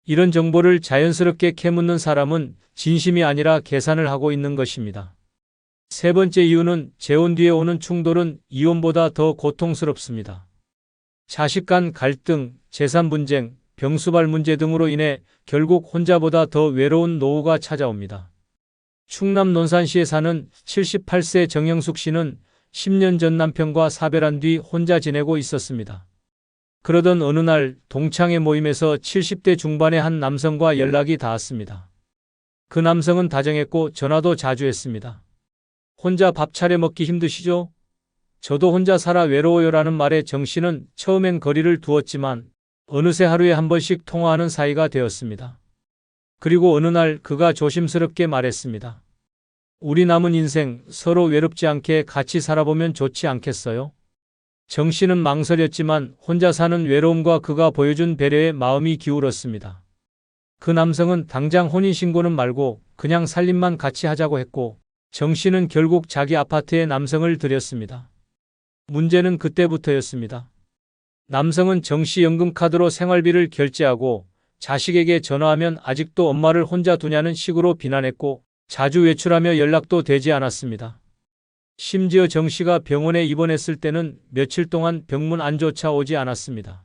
이런 정보를 자연스럽게 캐묻는 사람은 진심이 아니라 계산을 하고 있는 것입니다. 세 번째 이유는 재혼 뒤에 오는 충돌은 이혼보다 더 고통스럽습니다. 자식 간 갈등, 재산 분쟁, 병수발 문제 등으로 인해 결국 혼자보다 더 외로운 노후가 찾아옵니다. 충남 논산시에 사는 78세 정영숙 씨는 10년 전 남편과 사별한 뒤 혼자 지내고 있었습니다. 그러던 어느 날 동창회 모임에서 70대 중반의 한 남성과 연락이 닿았습니다. 그 남성은 다정했고 전화도 자주 했습니다. 혼자 밥 차려 먹기 힘드시죠? 저도 혼자 살아 외로워요라는 말에 정 씨는 처음엔 거리를 두었지만 어느새 하루에 한 번씩 통화하는 사이가 되었습니다. 그리고 어느 날 그가 조심스럽게 말했습니다. 우리 남은 인생 서로 외롭지 않게 같이 살아보면 좋지 않겠어요? 정 씨는 망설였지만 혼자 사는 외로움과 그가 보여준 배려에 마음이 기울었습니다. 그 남성은 당장 혼인신고는 말고 그냥 살림만 같이 하자고 했고 정 씨는 결국 자기 아파트에 남성을 들였습니다. 문제는 그때부터였습니다. 남성은 정 씨 연금카드로 생활비를 결제하고 자식에게 전화하면 아직도 엄마를 혼자 두냐는 식으로 비난했고 자주 외출하며 연락도 되지 않았습니다. 심지어 정 씨가 병원에 입원했을 때는 며칠 동안 병문 안조차 오지 않았습니다.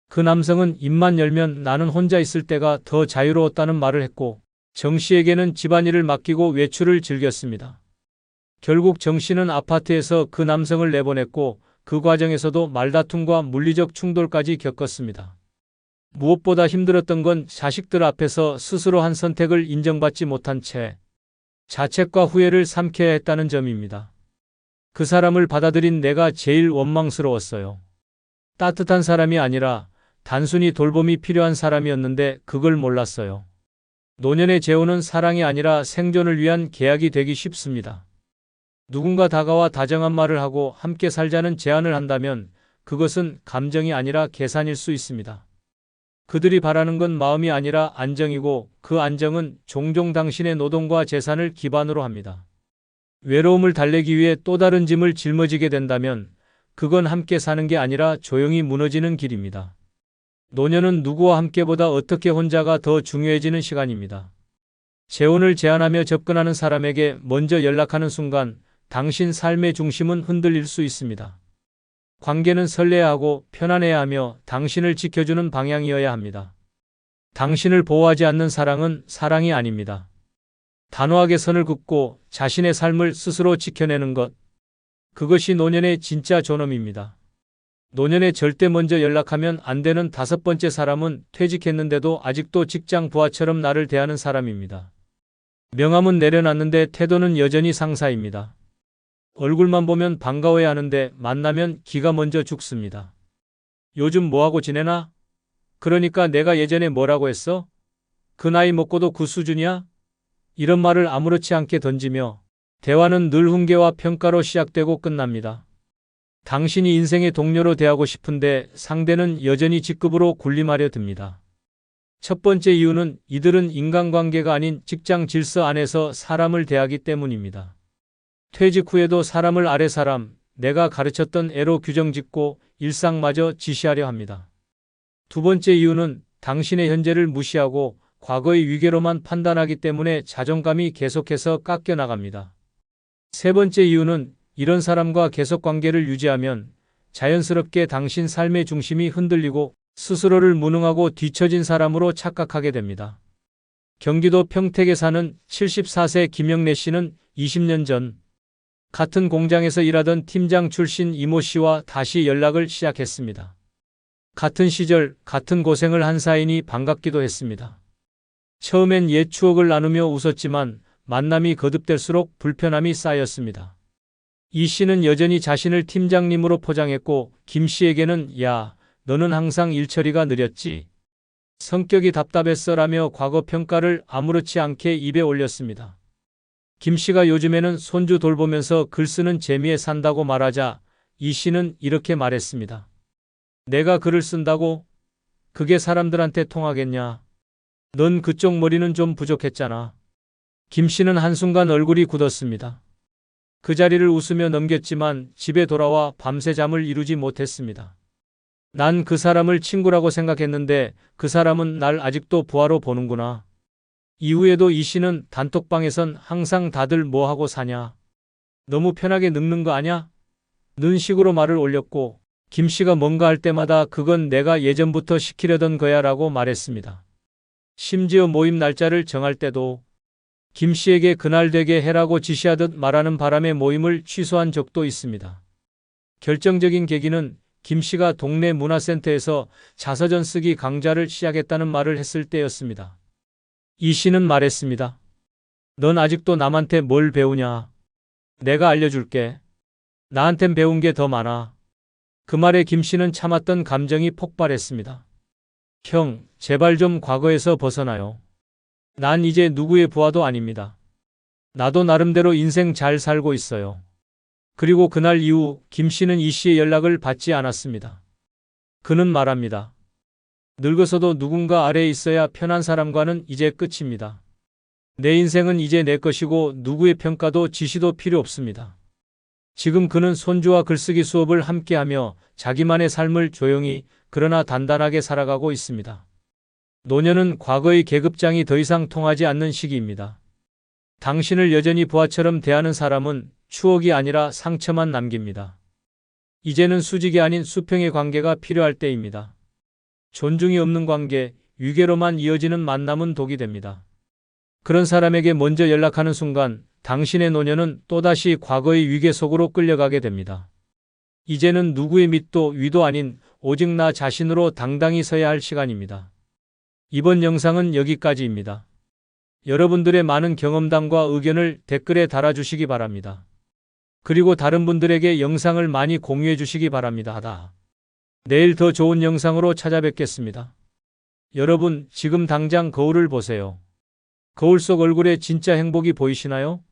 그 남성은 입만 열면 나는 혼자 있을 때가 더 자유로웠다는 말을 했고 정 씨에게는 집안일을 맡기고 외출을 즐겼습니다. 결국 정 씨는 아파트에서 그 남성을 내보냈고 그 과정에서도 말다툼과 물리적 충돌까지 겪었습니다. 무엇보다 힘들었던 건 자식들 앞에서 스스로 한 선택을 인정받지 못한 채 자책과 후회를 삼켜야 했다는 점입니다. 그 사람을 받아들인 내가 제일 원망스러웠어요. 따뜻한 사람이 아니라 단순히 돌봄이 필요한 사람이었는데 그걸 몰랐어요. 노년의 재혼은 사랑이 아니라 생존을 위한 계약이 되기 쉽습니다. 누군가 다가와 다정한 말을 하고 함께 살자는 제안을 한다면 그것은 감정이 아니라 계산일 수 있습니다. 그들이 바라는 건 마음이 아니라 안정이고 그 안정은 종종 당신의 노동과 재산을 기반으로 합니다. 외로움을 달래기 위해 또 다른 짐을 짊어지게 된다면 그건 함께 사는 게 아니라 조용히 무너지는 길입니다. 노년은 누구와 함께보다 어떻게 혼자가 더 중요해지는 시간입니다. 재혼을 제안하며 접근하는 사람에게 먼저 연락하는 순간 당신 삶의 중심은 흔들릴 수 있습니다. 관계는 설레야 하고 편안해야 하며 당신을 지켜주는 방향이어야 합니다. 당신을 보호하지 않는 사랑은 사랑이 아닙니다. 단호하게 선을 긋고 자신의 삶을 스스로 지켜내는 것, 그것이 노년의 진짜 존엄입니다. 노년에 절대 먼저 연락하면 안 되는 5번째 사람은 퇴직했는데도 아직도 직장 부하처럼 나를 대하는 사람입니다. 명함은 내려놨는데 태도는 여전히 상사입니다. 얼굴만 보면 반가워야 하는데 만나면 기가 먼저 죽습니다. 요즘 뭐하고 지내나? 그러니까 내가 예전에 뭐라고 했어? 그 나이 먹고도 그 수준이야? 이런 말을 아무렇지 않게 던지며 대화는 늘 훈계와 평가로 시작되고 끝납니다. 당신이 인생의 동료로 대하고 싶은데 상대는 여전히 직급으로 군림하려 듭니다. 첫 번째 이유는 이들은 인간관계가 아닌 직장 질서 안에서 사람을 대하기 때문입니다. 퇴직 후에도 사람을 아래 사람, 내가 가르쳤던 애로 규정짓고 일상마저 지시하려 합니다. 두 번째 이유는 당신의 현재를 무시하고 과거의 위계로만 판단하기 때문에 자존감이 계속해서 깎여 나갑니다. 세 번째 이유는 이런 사람과 계속 관계를 유지하면 자연스럽게 당신 삶의 중심이 흔들리고 스스로를 무능하고 뒤처진 사람으로 착각하게 됩니다. 경기도 평택에 사는 74세 김영래 씨는 20년 전 같은 공장에서 일하던 팀장 출신 이모 씨와 다시 연락을 시작했습니다. 같은 시절 같은 고생을 한 사이니 반갑기도 했습니다. 처음엔 옛 추억을 나누며 웃었지만 만남이 거듭될수록 불편함이 쌓였습니다. 이 씨는 여전히 자신을 팀장님으로 포장했고 김 씨에게는 야, 너는 항상 일처리가 느렸지. 성격이 답답했어라며 과거 평가를 아무렇지 않게 입에 올렸습니다. 김 씨가 요즘에는 손주 돌보면서 글 쓰는 재미에 산다고 말하자 이 씨는 이렇게 말했습니다. 내가 글을 쓴다고? 그게 사람들한테 통하겠냐? 넌 그쪽 머리는 좀 부족했잖아. 김 씨는 한순간 얼굴이 굳었습니다. 그 자리를 웃으며 넘겼지만 집에 돌아와 밤새 잠을 이루지 못했습니다. 난 그 사람을 친구라고 생각했는데 그 사람은 날 아직도 부하로 보는구나. 이후에도 이 씨는 단톡방에선 항상 다들 뭐하고 사냐? 너무 편하게 늙는 거 아냐? 는 식으로 말을 올렸고 김 씨가 뭔가 할 때마다 그건 내가 예전부터 시키려던 거야 라고 말했습니다. 심지어 모임 날짜를 정할 때도 김 씨에게 그날 되게 해라고 지시하듯 말하는 바람에 모임을 취소한 적도 있습니다. 결정적인 계기는 김 씨가 동네 문화센터에서 자서전 쓰기 강좌를 시작했다는 말을 했을 때였습니다. 이 씨는 말했습니다. 넌 아직도 남한테 뭘 배우냐? 내가 알려줄게. 나한텐 배운 게 더 많아. 그 말에 김 씨는 참았던 감정이 폭발했습니다. 형, 제발 좀 과거에서 벗어나요. 난 이제 누구의 부하도 아닙니다. 나도 나름대로 인생 잘 살고 있어요. 그리고 그날 이후 김 씨는 이 씨의 연락을 받지 않았습니다. 그는 말합니다. 늙어서도 누군가 아래에 있어야 편한 사람과는 이제 끝입니다. 내 인생은 이제 내 것이고 누구의 평가도 지시도 필요 없습니다. 지금 그는 손주와 글쓰기 수업을 함께하며 자기만의 삶을 조용히 그러나 단단하게 살아가고 있습니다. 노년은 과거의 계급장이 더 이상 통하지 않는 시기입니다. 당신을 여전히 부하처럼 대하는 사람은 추억이 아니라 상처만 남깁니다. 이제는 수직이 아닌 수평의 관계가 필요할 때입니다. 존중이 없는 관계, 위계로만 이어지는 만남은 독이 됩니다. 그런 사람에게 먼저 연락하는 순간 당신의 노년은 또다시 과거의 위계 속으로 끌려가게 됩니다. 이제는 누구의 밑도 위도 아닌 오직 나 자신으로 당당히 서야 할 시간입니다. 이번 영상은 여기까지입니다. 여러분들의 많은 경험담과 의견을 댓글에 달아주시기 바랍니다. 그리고 다른 분들에게 영상을 많이 공유해 주시기 바랍니다. 내일 더 좋은 영상으로 찾아뵙겠습니다. 여러분, 지금 당장 거울을 보세요. 거울 속 얼굴에 진짜 행복이 보이시나요?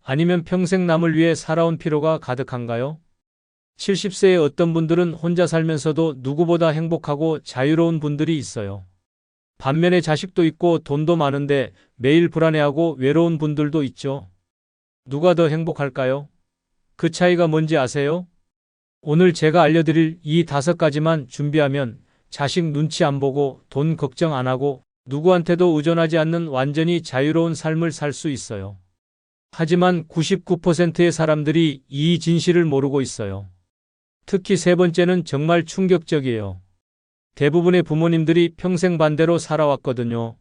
아니면 평생 남을 위해 살아온 피로가 가득한가요? 70세의 어떤 분들은 혼자 살면서도 누구보다 행복하고 자유로운 분들이 있어요. 반면에 자식도 있고 돈도 많은데 매일 불안해하고 외로운 분들도 있죠. 누가 더 행복할까요? 그 차이가 뭔지 아세요? 오늘 제가 알려드릴 이 5가지만 준비하면 자식 눈치 안 보고 돈 걱정 안 하고 누구한테도 의존하지 않는 완전히 자유로운 삶을 살 수 있어요. 하지만 99%의 사람들이 이 진실을 모르고 있어요. 특히 3번째는 정말 충격적이에요. 대부분의 부모님들이 평생 반대로 살아왔거든요.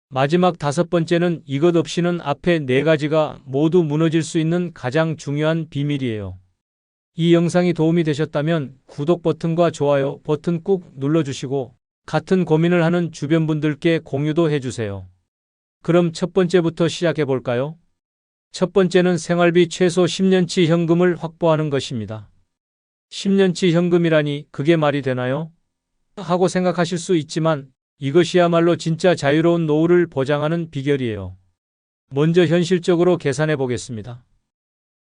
마지막 5번째는 이것 없이는 앞에 4가지가 모두 무너질 수 있는 가장 중요한 비밀이에요. 이 영상이 도움이 되셨다면 구독 버튼과 좋아요 버튼 꾹 눌러주시고 같은 고민을 하는 주변 분들께 공유도 해주세요. 그럼 첫 번째부터 시작해 볼까요? 첫 번째는 생활비 최소 10년치 현금을 확보하는 것입니다. 10년치 현금이라니 그게 말이 되나요? 하고 생각하실 수 있지만 이것이야말로 진짜 자유로운 노후를 보장하는 비결이에요. 먼저 현실적으로 계산해 보겠습니다.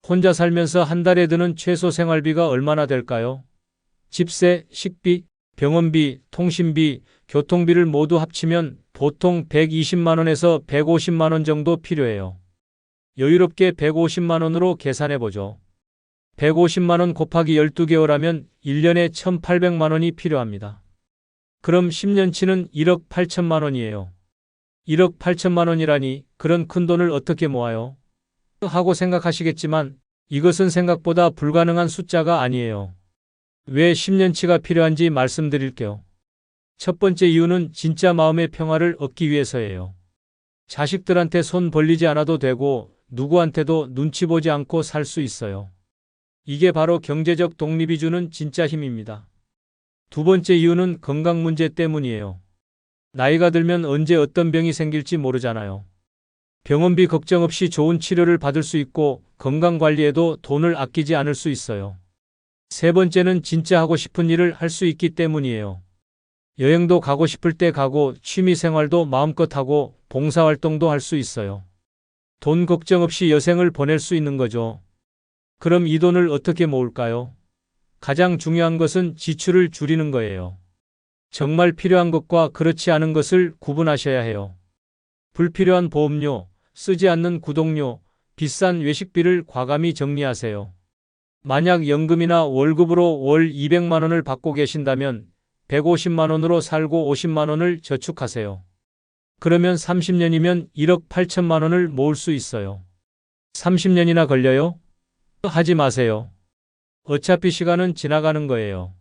혼자 살면서 한 달에 드는 최소 생활비가 얼마나 될까요? 집세, 식비, 병원비, 통신비, 교통비를 모두 합치면 보통 120만 원에서 150만 원 정도 필요해요. 여유롭게 150만 원으로 계산해 보죠. 150만 원 곱하기 12개월하면 1년에 1,800만 원이 필요합니다. 그럼 10년치는 1억 8천만 원이에요. 1억 8천만 원이라니 그런 큰 돈을 어떻게 모아요? 하고 생각하시겠지만 이것은 생각보다 불가능한 숫자가 아니에요. 왜 10년치가 필요한지 말씀드릴게요. 첫 번째 이유는 진짜 마음의 평화를 얻기 위해서예요. 자식들한테 손 벌리지 않아도 되고 누구한테도 눈치 보지 않고 살 수 있어요. 이게 바로 경제적 독립이 주는 진짜 힘입니다. 두 번째 이유는 건강 문제 때문이에요. 나이가 들면 언제 어떤 병이 생길지 모르잖아요. 병원비 걱정 없이 좋은 치료를 받을 수 있고 건강 관리에도 돈을 아끼지 않을 수 있어요. 세 번째는 진짜 하고 싶은 일을 할 수 있기 때문이에요. 여행도 가고 싶을 때 가고 취미 생활도 마음껏 하고 봉사활동도 할 수 있어요. 돈 걱정 없이 여생을 보낼 수 있는 거죠. 그럼 이 돈을 어떻게 모을까요? 가장 중요한 것은 지출을 줄이는 거예요. 정말 필요한 것과 그렇지 않은 것을 구분하셔야 해요. 불필요한 보험료, 쓰지 않는 구독료, 비싼 외식비를 과감히 정리하세요. 만약 연금이나 월급으로 월 200만 원을 받고 계신다면 150만 원으로 살고 50만 원을 저축하세요. 그러면 30년이면 1억 8천만 원을 모을 수 있어요. 30년이나 걸려요? 하지 마세요. 어차피 시간은 지나가는 거예요.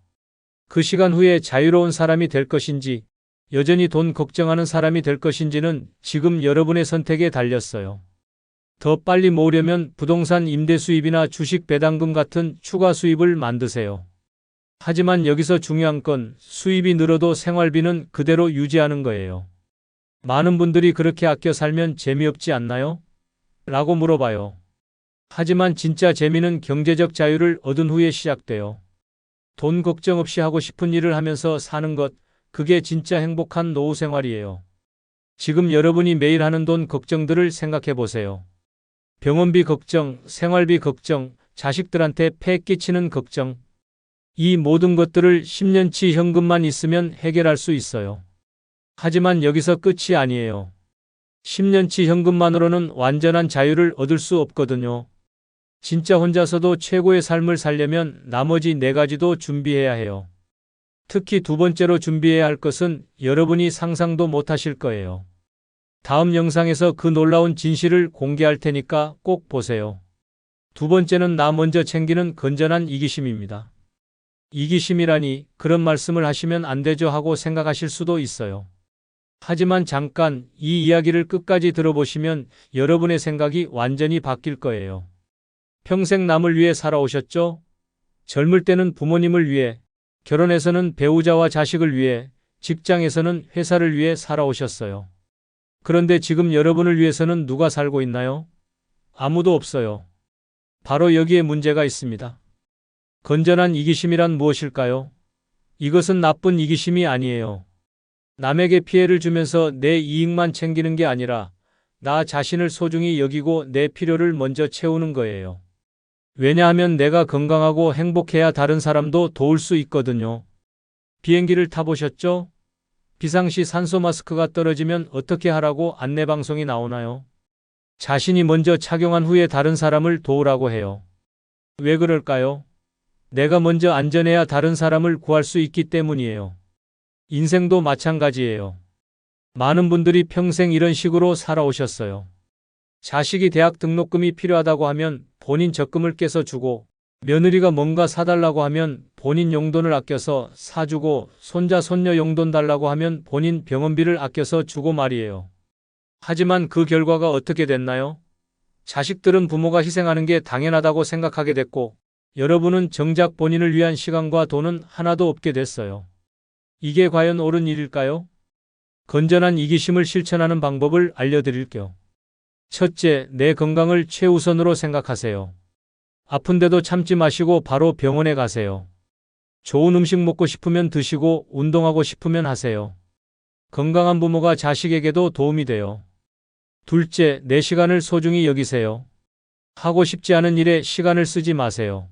그 시간 후에 자유로운 사람이 될 것인지, 여전히 돈 걱정하는 사람이 될 것인지는 지금 여러분의 선택에 달렸어요. 더 빨리 모으려면 부동산 임대 수입이나 주식 배당금 같은 추가 수입을 만드세요. 하지만 여기서 중요한 건 수입이 늘어도 생활비는 그대로 유지하는 거예요. 많은 분들이 그렇게 아껴 살면 재미없지 않나요? 라고 물어봐요. 하지만 진짜 재미는 경제적 자유를 얻은 후에 시작돼요. 돈 걱정 없이 하고 싶은 일을 하면서 사는 것, 그게 진짜 행복한 노후 생활이에요. 지금 여러분이 매일 하는 돈 걱정들을 생각해 보세요. 병원비 걱정, 생활비 걱정, 자식들한테 폐 끼치는 걱정. 이 모든 것들을 10년치 현금만 있으면 해결할 수 있어요. 하지만 여기서 끝이 아니에요. 10년치 현금만으로는 완전한 자유를 얻을 수 없거든요. 진짜 혼자서도 최고의 삶을 살려면 나머지 4가지도 준비해야 해요. 특히 두 번째로 준비해야 할 것은 여러분이 상상도 못하실 거예요. 다음 영상에서 그 놀라운 진실을 공개할 테니까 꼭 보세요. 두 번째는 나 먼저 챙기는 건전한 이기심입니다. 이기심이라니 그런 말씀을 하시면 안 되죠 하고 생각하실 수도 있어요. 하지만 잠깐 이 이야기를 끝까지 들어보시면 여러분의 생각이 완전히 바뀔 거예요. 평생 남을 위해 살아오셨죠? 젊을 때는 부모님을 위해, 결혼해서는 배우자와 자식을 위해, 직장에서는 회사를 위해 살아오셨어요. 그런데 지금 여러분을 위해서는 누가 살고 있나요? 아무도 없어요. 바로 여기에 문제가 있습니다. 건전한 이기심이란 무엇일까요? 이것은 나쁜 이기심이 아니에요. 남에게 피해를 주면서 내 이익만 챙기는 게 아니라 나 자신을 소중히 여기고 내 필요를 먼저 채우는 거예요. 왜냐하면 내가 건강하고 행복해야 다른 사람도 도울 수 있거든요. 비행기를 타보셨죠? 비상시 산소 마스크가 떨어지면 어떻게 하라고 안내방송이 나오나요? 자신이 먼저 착용한 후에 다른 사람을 도우라고 해요. 왜 그럴까요? 내가 먼저 안전해야 다른 사람을 구할 수 있기 때문이에요. 인생도 마찬가지예요. 많은 분들이 평생 이런 식으로 살아오셨어요. 자식이 대학 등록금이 필요하다고 하면 본인 적금을 깨서 주고, 며느리가 뭔가 사달라고 하면 본인 용돈을 아껴서 사주고, 손자 손녀 용돈 달라고 하면 본인 병원비를 아껴서 주고 말이에요. 하지만 그 결과가 어떻게 됐나요? 자식들은 부모가 희생하는 게 당연하다고 생각하게 됐고, 여러분은 정작 본인을 위한 시간과 돈은 하나도 없게 됐어요. 이게 과연 옳은 일일까요? 건전한 이기심을 실천하는 방법을 알려드릴게요. 첫째, 내 건강을 최우선으로 생각하세요. 아픈데도 참지 마시고 바로 병원에 가세요. 좋은 음식 먹고 싶으면 드시고 운동하고 싶으면 하세요. 건강한 부모가 자식에게도 도움이 돼요. 둘째, 내 시간을 소중히 여기세요. 하고 싶지 않은 일에 시간을 쓰지 마세요.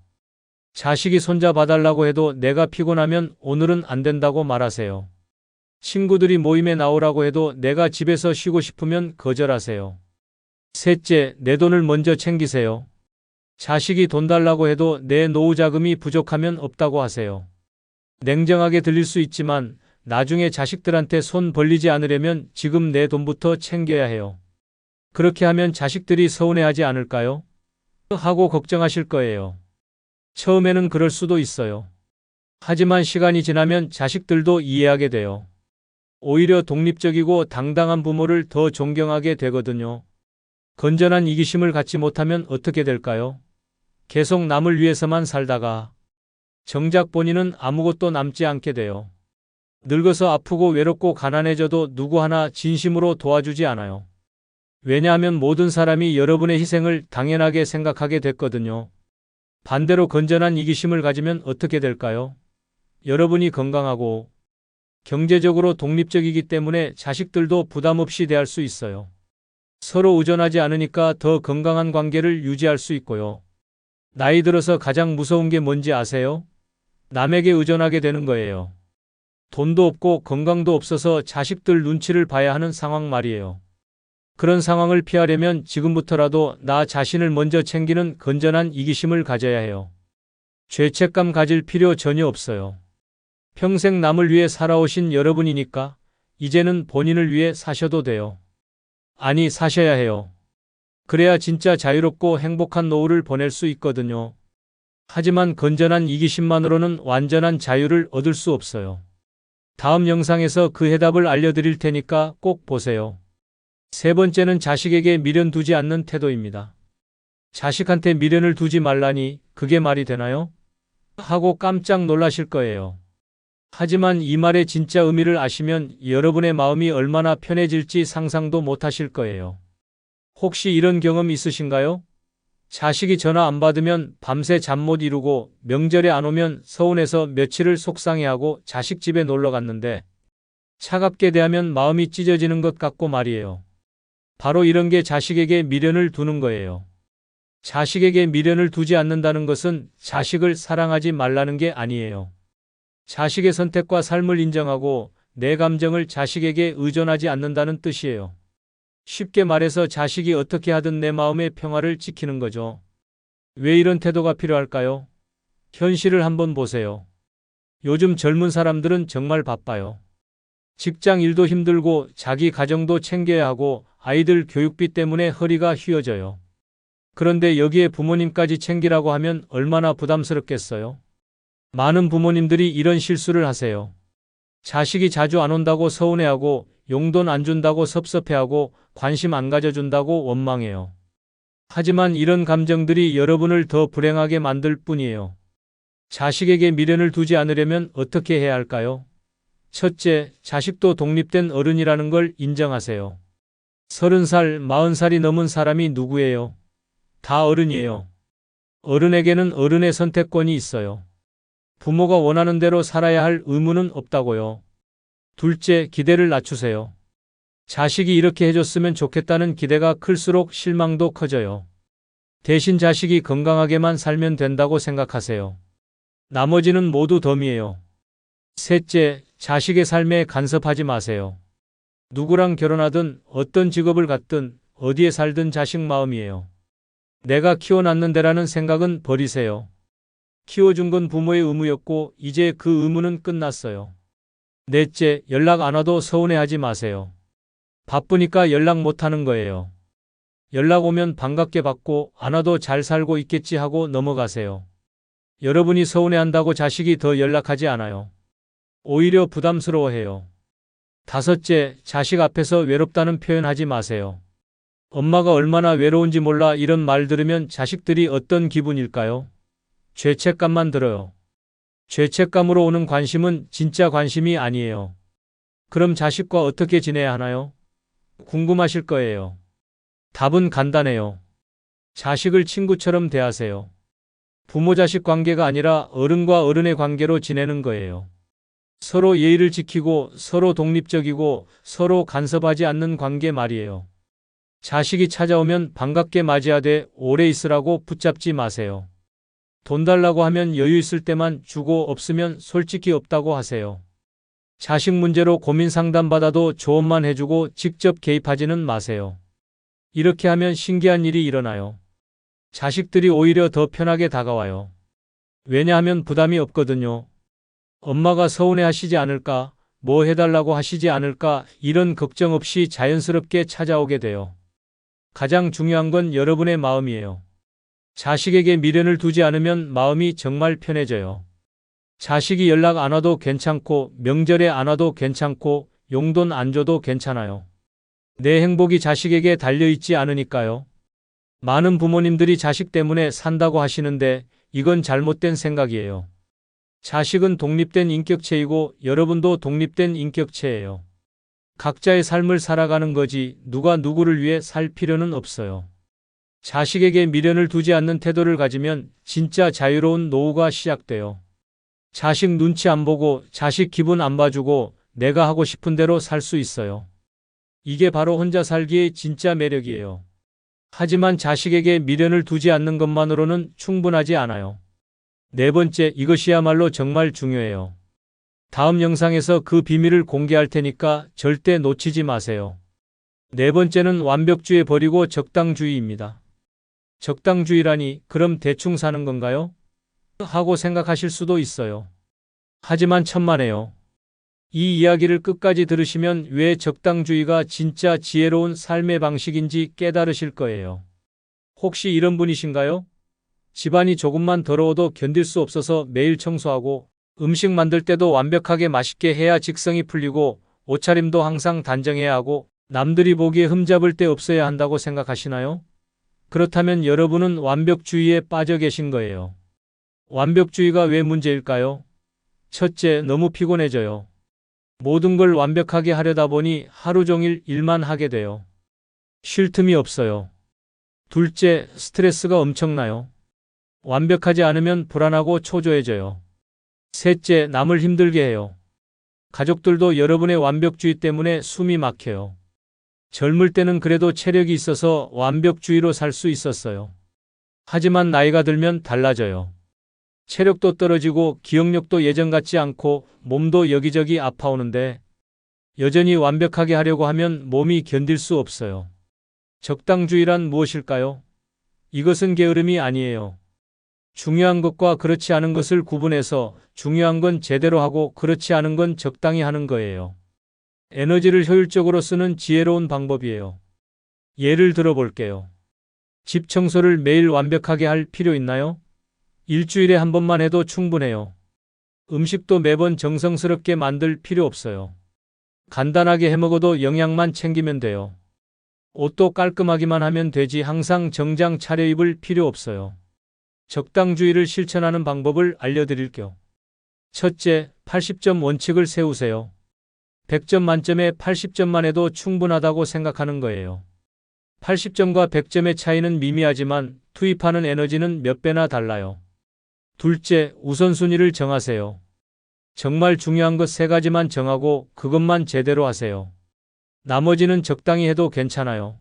자식이 손자 봐달라고 해도 내가 피곤하면 오늘은 안 된다고 말하세요. 친구들이 모임에 나오라고 해도 내가 집에서 쉬고 싶으면 거절하세요. 셋째, 내 돈을 먼저 챙기세요. 자식이 돈 달라고 해도 내 노후 자금이 부족하면 없다고 하세요. 냉정하게 들릴 수 있지만 나중에 자식들한테 손 벌리지 않으려면 지금 내 돈부터 챙겨야 해요. 그렇게 하면 자식들이 서운해하지 않을까요? 하고 걱정하실 거예요. 처음에는 그럴 수도 있어요. 하지만 시간이 지나면 자식들도 이해하게 돼요. 오히려 독립적이고 당당한 부모를 더 존경하게 되거든요. 건전한 이기심을 갖지 못하면 어떻게 될까요? 계속 남을 위해서만 살다가 정작 본인은 아무것도 남지 않게 돼요. 늙어서 아프고 외롭고 가난해져도 누구 하나 진심으로 도와주지 않아요. 왜냐하면 모든 사람이 여러분의 희생을 당연하게 생각하게 됐거든요. 반대로 건전한 이기심을 가지면 어떻게 될까요? 여러분이 건강하고 경제적으로 독립적이기 때문에 자식들도 부담 없이 대할 수 있어요. 서로 의존하지 않으니까 더 건강한 관계를 유지할 수 있고요. 나이 들어서 가장 무서운 게 뭔지 아세요? 남에게 의존하게 되는 거예요. 돈도 없고 건강도 없어서 자식들 눈치를 봐야 하는 상황 말이에요. 그런 상황을 피하려면 지금부터라도 나 자신을 먼저 챙기는 건전한 이기심을 가져야 해요. 죄책감 가질 필요 전혀 없어요. 평생 남을 위해 살아오신 여러분이니까 이제는 본인을 위해 사셔도 돼요. 아니, 사셔야 해요. 그래야 진짜 자유롭고 행복한 노후를 보낼 수 있거든요. 하지만 건전한 이기심만으로는 완전한 자유를 얻을 수 없어요. 다음 영상에서 그 해답을 알려드릴 테니까 꼭 보세요. 세 번째는 자식에게 미련 두지 않는 태도입니다. 자식한테 미련을 두지 말라니 그게 말이 되나요? 하고 깜짝 놀라실 거예요. 하지만 이 말의 진짜 의미를 아시면 여러분의 마음이 얼마나 편해질지 상상도 못하실 거예요. 혹시 이런 경험 있으신가요? 자식이 전화 안 받으면 밤새 잠 못 이루고 명절에 안 오면 서운해서 며칠을 속상해하고 자식 집에 놀러 갔는데 차갑게 대하면 마음이 찢어지는 것 같고 말이에요. 바로 이런 게 자식에게 미련을 두는 거예요. 자식에게 미련을 두지 않는다는 것은 자식을 사랑하지 말라는 게 아니에요. 자식의 선택과 삶을 인정하고 내 감정을 자식에게 의존하지 않는다는 뜻이에요. 쉽게 말해서 자식이 어떻게 하든 내 마음의 평화를 지키는 거죠. 왜 이런 태도가 필요할까요? 현실을 한번 보세요. 요즘 젊은 사람들은 정말 바빠요. 직장 일도 힘들고 자기 가정도 챙겨야 하고 아이들 교육비 때문에 허리가 휘어져요. 그런데 여기에 부모님까지 챙기라고 하면 얼마나 부담스럽겠어요? 많은 부모님들이 이런 실수를 하세요. 자식이 자주 안 온다고 서운해하고 용돈 안 준다고 섭섭해하고 관심 안 가져준다고 원망해요. 하지만 이런 감정들이 여러분을 더 불행하게 만들 뿐이에요. 자식에게 미련을 두지 않으려면 어떻게 해야 할까요? 첫째, 자식도 독립된 어른이라는 걸 인정하세요. 30살, 40살이 넘은 사람이 누구예요? 다 어른이에요. 어른에게는 어른의 선택권이 있어요. 부모가 원하는 대로 살아야 할 의무는 없다고요. 둘째, 기대를 낮추세요. 자식이 이렇게 해줬으면 좋겠다는 기대가 클수록 실망도 커져요. 대신 자식이 건강하게만 살면 된다고 생각하세요. 나머지는 모두 덤이에요. 셋째, 자식의 삶에 간섭하지 마세요. 누구랑 결혼하든 어떤 직업을 갖든 어디에 살든 자식 마음이에요. 내가 키워놨는데라는 생각은 버리세요. 키워준 건 부모의 의무였고 이제 그 의무는 끝났어요. 넷째, 연락 안 와도 서운해하지 마세요. 바쁘니까 연락 못하는 거예요. 연락 오면 반갑게 받고 안 와도 잘 살고 있겠지 하고 넘어가세요. 여러분이 서운해한다고 자식이 더 연락하지 않아요. 오히려 부담스러워해요. 다섯째, 자식 앞에서 외롭다는 표현하지 마세요. 엄마가 얼마나 외로운지 몰라 이런 말 들으면 자식들이 어떤 기분일까요? 죄책감만 들어요. 죄책감으로 오는 관심은 진짜 관심이 아니에요. 그럼 자식과 어떻게 지내야 하나요? 궁금하실 거예요. 답은 간단해요. 자식을 친구처럼 대하세요. 부모 자식 관계가 아니라 어른과 어른의 관계로 지내는 거예요. 서로 예의를 지키고 서로 독립적이고 서로 간섭하지 않는 관계 말이에요. 자식이 찾아오면 반갑게 맞이하되 오래 있으라고 붙잡지 마세요. 돈 달라고 하면 여유 있을 때만 주고 없으면 솔직히 없다고 하세요. 자식 문제로 고민 상담 받아도 조언만 해주고 직접 개입하지는 마세요. 이렇게 하면 신기한 일이 일어나요. 자식들이 오히려 더 편하게 다가와요. 왜냐하면 부담이 없거든요. 엄마가 서운해 하시지 않을까, 뭐 해달라고 하시지 않을까 이런 걱정 없이 자연스럽게 찾아오게 돼요. 가장 중요한 건 여러분의 마음이에요. 자식에게 미련을 두지 않으면 마음이 정말 편해져요. 자식이 연락 안 와도 괜찮고 명절에 안 와도 괜찮고 용돈 안 줘도 괜찮아요. 내 행복이 자식에게 달려있지 않으니까요. 많은 부모님들이 자식 때문에 산다고 하시는데 이건 잘못된 생각이에요. 자식은 독립된 인격체이고 여러분도 독립된 인격체예요. 각자의 삶을 살아가는 거지 누가 누구를 위해 살 필요는 없어요. 자식에게 미련을 두지 않는 태도를 가지면 진짜 자유로운 노후가 시작돼요. 자식 눈치 안 보고 자식 기분 안 봐주고 내가 하고 싶은 대로 살 수 있어요. 이게 바로 혼자 살기의 진짜 매력이에요. 하지만 자식에게 미련을 두지 않는 것만으로는 충분하지 않아요. 네 번째, 이것이야말로 정말 중요해요. 다음 영상에서 그 비밀을 공개할 테니까 절대 놓치지 마세요. 네 번째는 완벽주의 버리고 적당주의입니다. 적당주의라니 그럼 대충 사는 건가요? 하고 생각하실 수도 있어요. 하지만 천만에요. 이 이야기를 끝까지 들으시면 왜 적당주의가 진짜 지혜로운 삶의 방식인지 깨달으실 거예요. 혹시 이런 분이신가요? 집안이 조금만 더러워도 견딜 수 없어서 매일 청소하고 음식 만들 때도 완벽하게 맛있게 해야 직성이 풀리고 옷차림도 항상 단정해야 하고 남들이 보기에 흠잡을 데 없어야 한다고 생각하시나요? 그렇다면 여러분은 완벽주의에 빠져 계신 거예요. 완벽주의가 왜 문제일까요? 첫째, 너무 피곤해져요. 모든 걸 완벽하게 하려다 보니 하루 종일 일만 하게 돼요. 쉴 틈이 없어요. 둘째, 스트레스가 엄청나요. 완벽하지 않으면 불안하고 초조해져요. 셋째, 남을 힘들게 해요. 가족들도 여러분의 완벽주의 때문에 숨이 막혀요. 젊을 때는 그래도 체력이 있어서 완벽주의로 살 수 있었어요. 하지만 나이가 들면 달라져요. 체력도 떨어지고 기억력도 예전 같지 않고 몸도 여기저기 아파오는데 여전히 완벽하게 하려고 하면 몸이 견딜 수 없어요. 적당주의란 무엇일까요? 이것은 게으름이 아니에요. 중요한 것과 그렇지 않은 것을 구분해서 중요한 건 제대로 하고 그렇지 않은 건 적당히 하는 거예요. 에너지를 효율적으로 쓰는 지혜로운 방법이에요. 예를 들어 볼게요. 집 청소를 매일 완벽하게 할 필요 있나요? 일주일에 한 번만 해도 충분해요. 음식도 매번 정성스럽게 만들 필요 없어요. 간단하게 해먹어도 영양만 챙기면 돼요. 옷도 깔끔하기만 하면 되지 항상 정장 차려입을 필요 없어요. 적당주의를 실천하는 방법을 알려드릴게요. 첫째, 80점 원칙을 세우세요. 100점 만점에 80점만 해도 충분하다고 생각하는 거예요. 80점과 100점의 차이는 미미하지만 투입하는 에너지는 몇 배나 달라요. 둘째, 우선순위를 정하세요. 정말 중요한 것 세 가지만 정하고 그것만 제대로 하세요. 나머지는 적당히 해도 괜찮아요.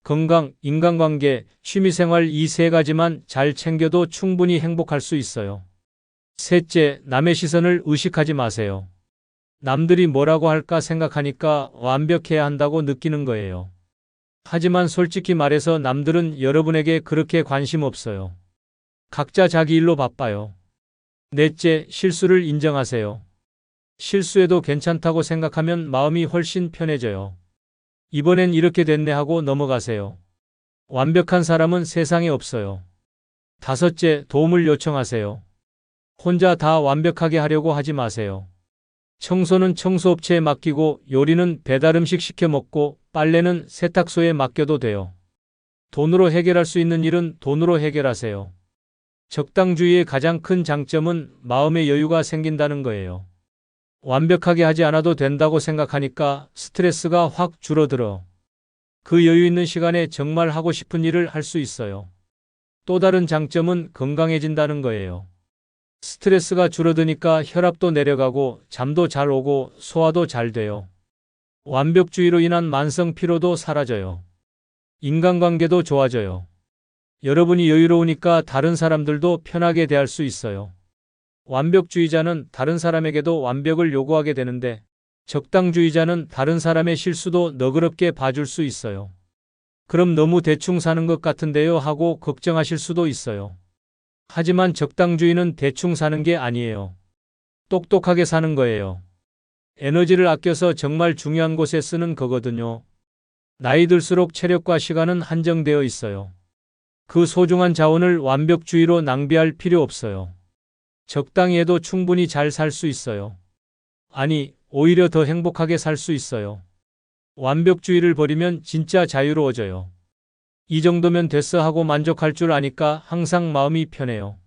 건강, 인간관계, 취미생활 이 세 가지만 잘 챙겨도 충분히 행복할 수 있어요. 셋째, 남의 시선을 의식하지 마세요. 남들이 뭐라고 할까 생각하니까 완벽해야 한다고 느끼는 거예요. 하지만 솔직히 말해서 남들은 여러분에게 그렇게 관심 없어요. 각자 자기 일로 바빠요. 넷째, 실수를 인정하세요. 실수해도 괜찮다고 생각하면 마음이 훨씬 편해져요. 이번엔 이렇게 됐네 하고 넘어가세요. 완벽한 사람은 세상에 없어요. 다섯째, 도움을 요청하세요. 혼자 다 완벽하게 하려고 하지 마세요. 청소는 청소업체에 맡기고 요리는 배달음식 시켜 먹고 빨래는 세탁소에 맡겨도 돼요. 돈으로 해결할 수 있는 일은 돈으로 해결하세요. 적당주의의 가장 큰 장점은 마음의 여유가 생긴다는 거예요. 완벽하게 하지 않아도 된다고 생각하니까 스트레스가 확 줄어들어. 그 여유 있는 시간에 정말 하고 싶은 일을 할 수 있어요. 또 다른 장점은 건강해진다는 거예요. 스트레스가 줄어드니까 혈압도 내려가고 잠도 잘 오고 소화도 잘 돼요. 완벽주의로 인한 만성 피로도 사라져요. 인간관계도 좋아져요. 여러분이 여유로우니까 다른 사람들도 편하게 대할 수 있어요. 완벽주의자는 다른 사람에게도 완벽을 요구하게 되는데 적당주의자는 다른 사람의 실수도 너그럽게 봐줄 수 있어요. 그럼 너무 대충 사는 것 같은데요 하고 걱정하실 수도 있어요. 하지만 적당주의는 대충 사는 게 아니에요. 똑똑하게 사는 거예요. 에너지를 아껴서 정말 중요한 곳에 쓰는 거거든요. 나이 들수록 체력과 시간은 한정되어 있어요. 그 소중한 자원을 완벽주의로 낭비할 필요 없어요. 적당히 해도 충분히 잘 살 수 있어요. 아니, 오히려 더 행복하게 살 수 있어요. 완벽주의를 버리면 진짜 자유로워져요. 이 정도면 됐어 하고 만족할 줄 아니까 항상 마음이 편해요.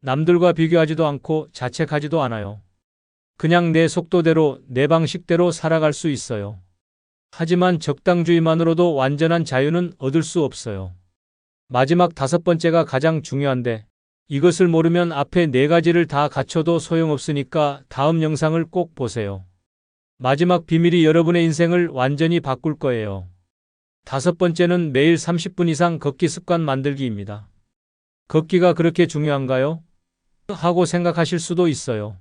남들과 비교하지도 않고 자책하지도 않아요. 그냥 내 속도대로, 내 방식대로 살아갈 수 있어요. 하지만 적당주의만으로도 완전한 자유는 얻을 수 없어요. 마지막 다섯 번째가 가장 중요한데 이것을 모르면 앞에 네 가지를 다 갖춰도 소용없으니까 다음 영상을 꼭 보세요. 마지막 비밀이 여러분의 인생을 완전히 바꿀 거예요. 다섯 번째는 매일 30분 이상 걷기 습관 만들기입니다. 걷기가 그렇게 중요한가요? 하고 생각하실 수도 있어요.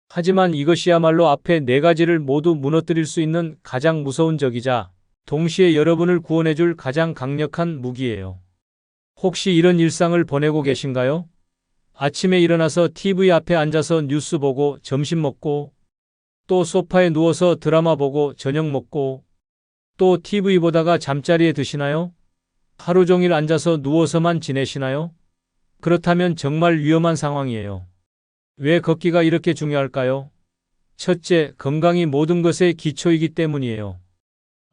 하지만 이것이야말로 앞에 네 가지를 모두 무너뜨릴 수 있는 가장 무서운 적이자 동시에 여러분을 구원해줄 가장 강력한 무기예요. 혹시 이런 일상을 보내고 계신가요? 아침에 일어나서 TV 앞에 앉아서 뉴스 보고 점심 먹고 또 소파에 누워서 드라마 보고 저녁 먹고 또 TV 보다가 잠자리에 드시나요? 하루 종일 앉아서 누워서만 지내시나요? 그렇다면 정말 위험한 상황이에요. 왜 걷기가 이렇게 중요할까요? 첫째, 건강이 모든 것의 기초이기 때문이에요.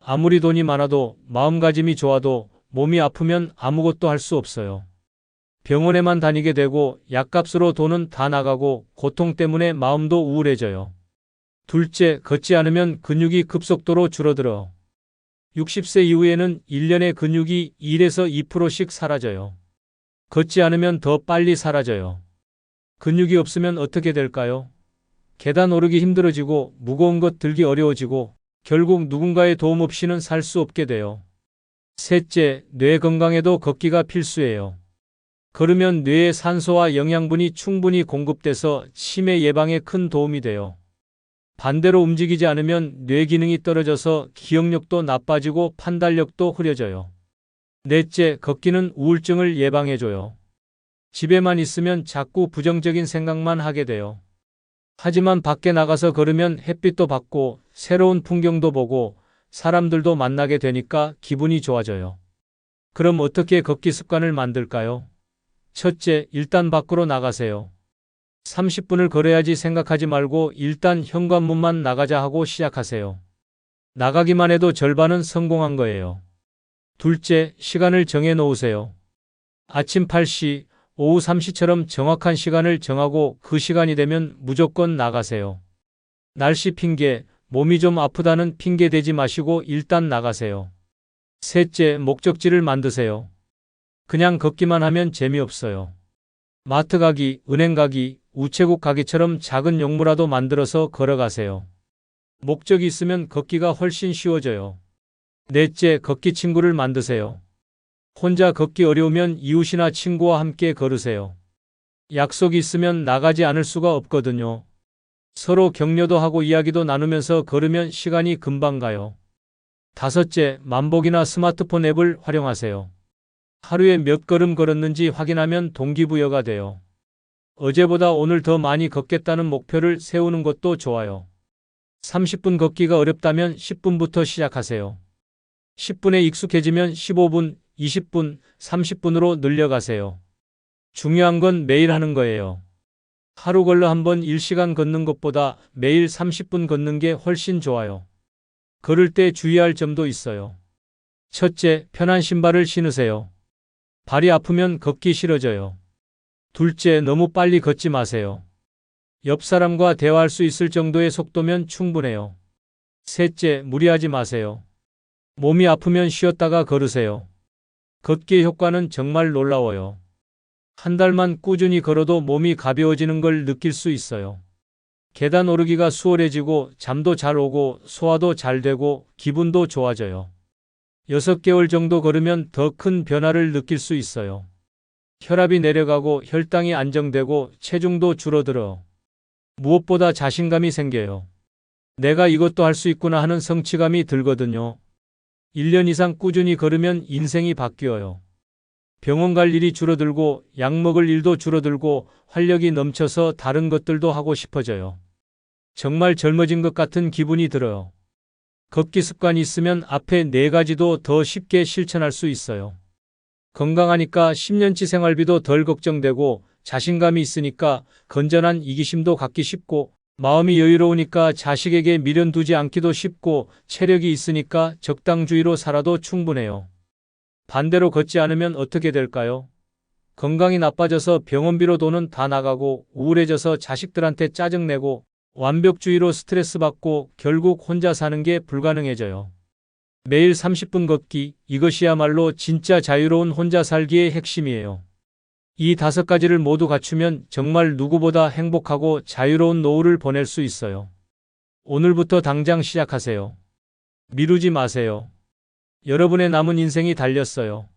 아무리 돈이 많아도 마음가짐이 좋아도 몸이 아프면 아무것도 할 수 없어요. 병원에만 다니게 되고 약값으로 돈은 다 나가고 고통 때문에 마음도 우울해져요. 둘째, 걷지 않으면 근육이 급속도로 줄어들어. 60세 이후에는 1년의 근육이 1에서 2%씩 사라져요. 걷지 않으면 더 빨리 사라져요. 근육이 없으면 어떻게 될까요? 계단 오르기 힘들어지고 무거운 것 들기 어려워지고 결국 누군가의 도움 없이는 살 수 없게 돼요. 셋째, 뇌 건강에도 걷기가 필수예요. 걸으면 뇌에 산소와 영양분이 충분히 공급돼서 치매 예방에 큰 도움이 돼요. 반대로 움직이지 않으면 뇌 기능이 떨어져서 기억력도 나빠지고 판단력도 흐려져요. 넷째, 걷기는 우울증을 예방해줘요. 집에만 있으면 자꾸 부정적인 생각만 하게 돼요. 하지만 밖에 나가서 걸으면 햇빛도 받고 새로운 풍경도 보고 사람들도 만나게 되니까 기분이 좋아져요. 그럼 어떻게 걷기 습관을 만들까요? 첫째, 일단 밖으로 나가세요. 30분을 걸어야지 생각하지 말고 일단 현관문만 나가자 하고 시작하세요. 나가기만 해도 절반은 성공한 거예요. 둘째, 시간을 정해 놓으세요. 아침 8시, 오후 3시처럼 정확한 시간을 정하고 그 시간이 되면 무조건 나가세요. 날씨 핑계, 몸이 좀 아프다는 핑계 대지 마시고 일단 나가세요. 셋째, 목적지를 만드세요. 그냥 걷기만 하면 재미없어요. 마트 가기, 은행 가기, 우체국 가기처럼 작은 용무라도 만들어서 걸어가세요. 목적이 있으면 걷기가 훨씬 쉬워져요. 넷째, 걷기 친구를 만드세요. 혼자 걷기 어려우면 이웃이나 친구와 함께 걸으세요. 약속이 있으면 나가지 않을 수가 없거든요. 서로 격려도 하고 이야기도 나누면서 걸으면 시간이 금방 가요. 다섯째, 만복이나 스마트폰 앱을 활용하세요. 하루에 몇 걸음 걸었는지 확인하면 동기부여가 돼요. 어제보다 오늘 더 많이 걷겠다는 목표를 세우는 것도 좋아요. 30분 걷기가 어렵다면 10분부터 시작하세요. 10분에 익숙해지면 15분, 20분, 30분으로 늘려가세요. 중요한 건 매일 하는 거예요. 하루 걸러 한번 1시간 걷는 것보다 매일 30분 걷는 게 훨씬 좋아요. 걸을 때 주의할 점도 있어요. 첫째, 편한 신발을 신으세요. 발이 아프면 걷기 싫어져요. 둘째, 너무 빨리 걷지 마세요. 옆 사람과 대화할 수 있을 정도의 속도면 충분해요. 셋째, 무리하지 마세요. 몸이 아프면 쉬었다가 걸으세요. 걷기의 효과는 정말 놀라워요. 한 달만 꾸준히 걸어도 몸이 가벼워지는 걸 느낄 수 있어요. 계단 오르기가 수월해지고 잠도 잘 오고 소화도 잘 되고 기분도 좋아져요. 6개월 정도 걸으면 더 큰 변화를 느낄 수 있어요. 혈압이 내려가고 혈당이 안정되고 체중도 줄어들어. 무엇보다 자신감이 생겨요. 내가 이것도 할 수 있구나 하는 성취감이 들거든요. 1년 이상 꾸준히 걸으면 인생이 바뀌어요. 병원 갈 일이 줄어들고 약 먹을 일도 줄어들고 활력이 넘쳐서 다른 것들도 하고 싶어져요. 정말 젊어진 것 같은 기분이 들어요. 걷기 습관이 있으면 앞에 4가지도 더 쉽게 실천할 수 있어요. 건강하니까 10년치 생활비도 덜 걱정되고 자신감이 있으니까 건전한 이기심도 갖기 쉽고 마음이 여유로우니까 자식에게 미련 두지 않기도 쉽고 체력이 있으니까 적당주의로 살아도 충분해요. 반대로 걷지 않으면 어떻게 될까요? 건강이 나빠져서 병원비로 돈은 다 나가고 우울해져서 자식들한테 짜증내고 완벽주의로 스트레스 받고 결국 혼자 사는 게 불가능해져요. 매일 30분 걷기, 이것이야말로 진짜 자유로운 혼자 살기의 핵심이에요. 이 5가지를 모두 갖추면 정말 누구보다 행복하고 자유로운 노후를 보낼 수 있어요. 오늘부터 당장 시작하세요. 미루지 마세요. 여러분의 남은 인생이 달렸어요.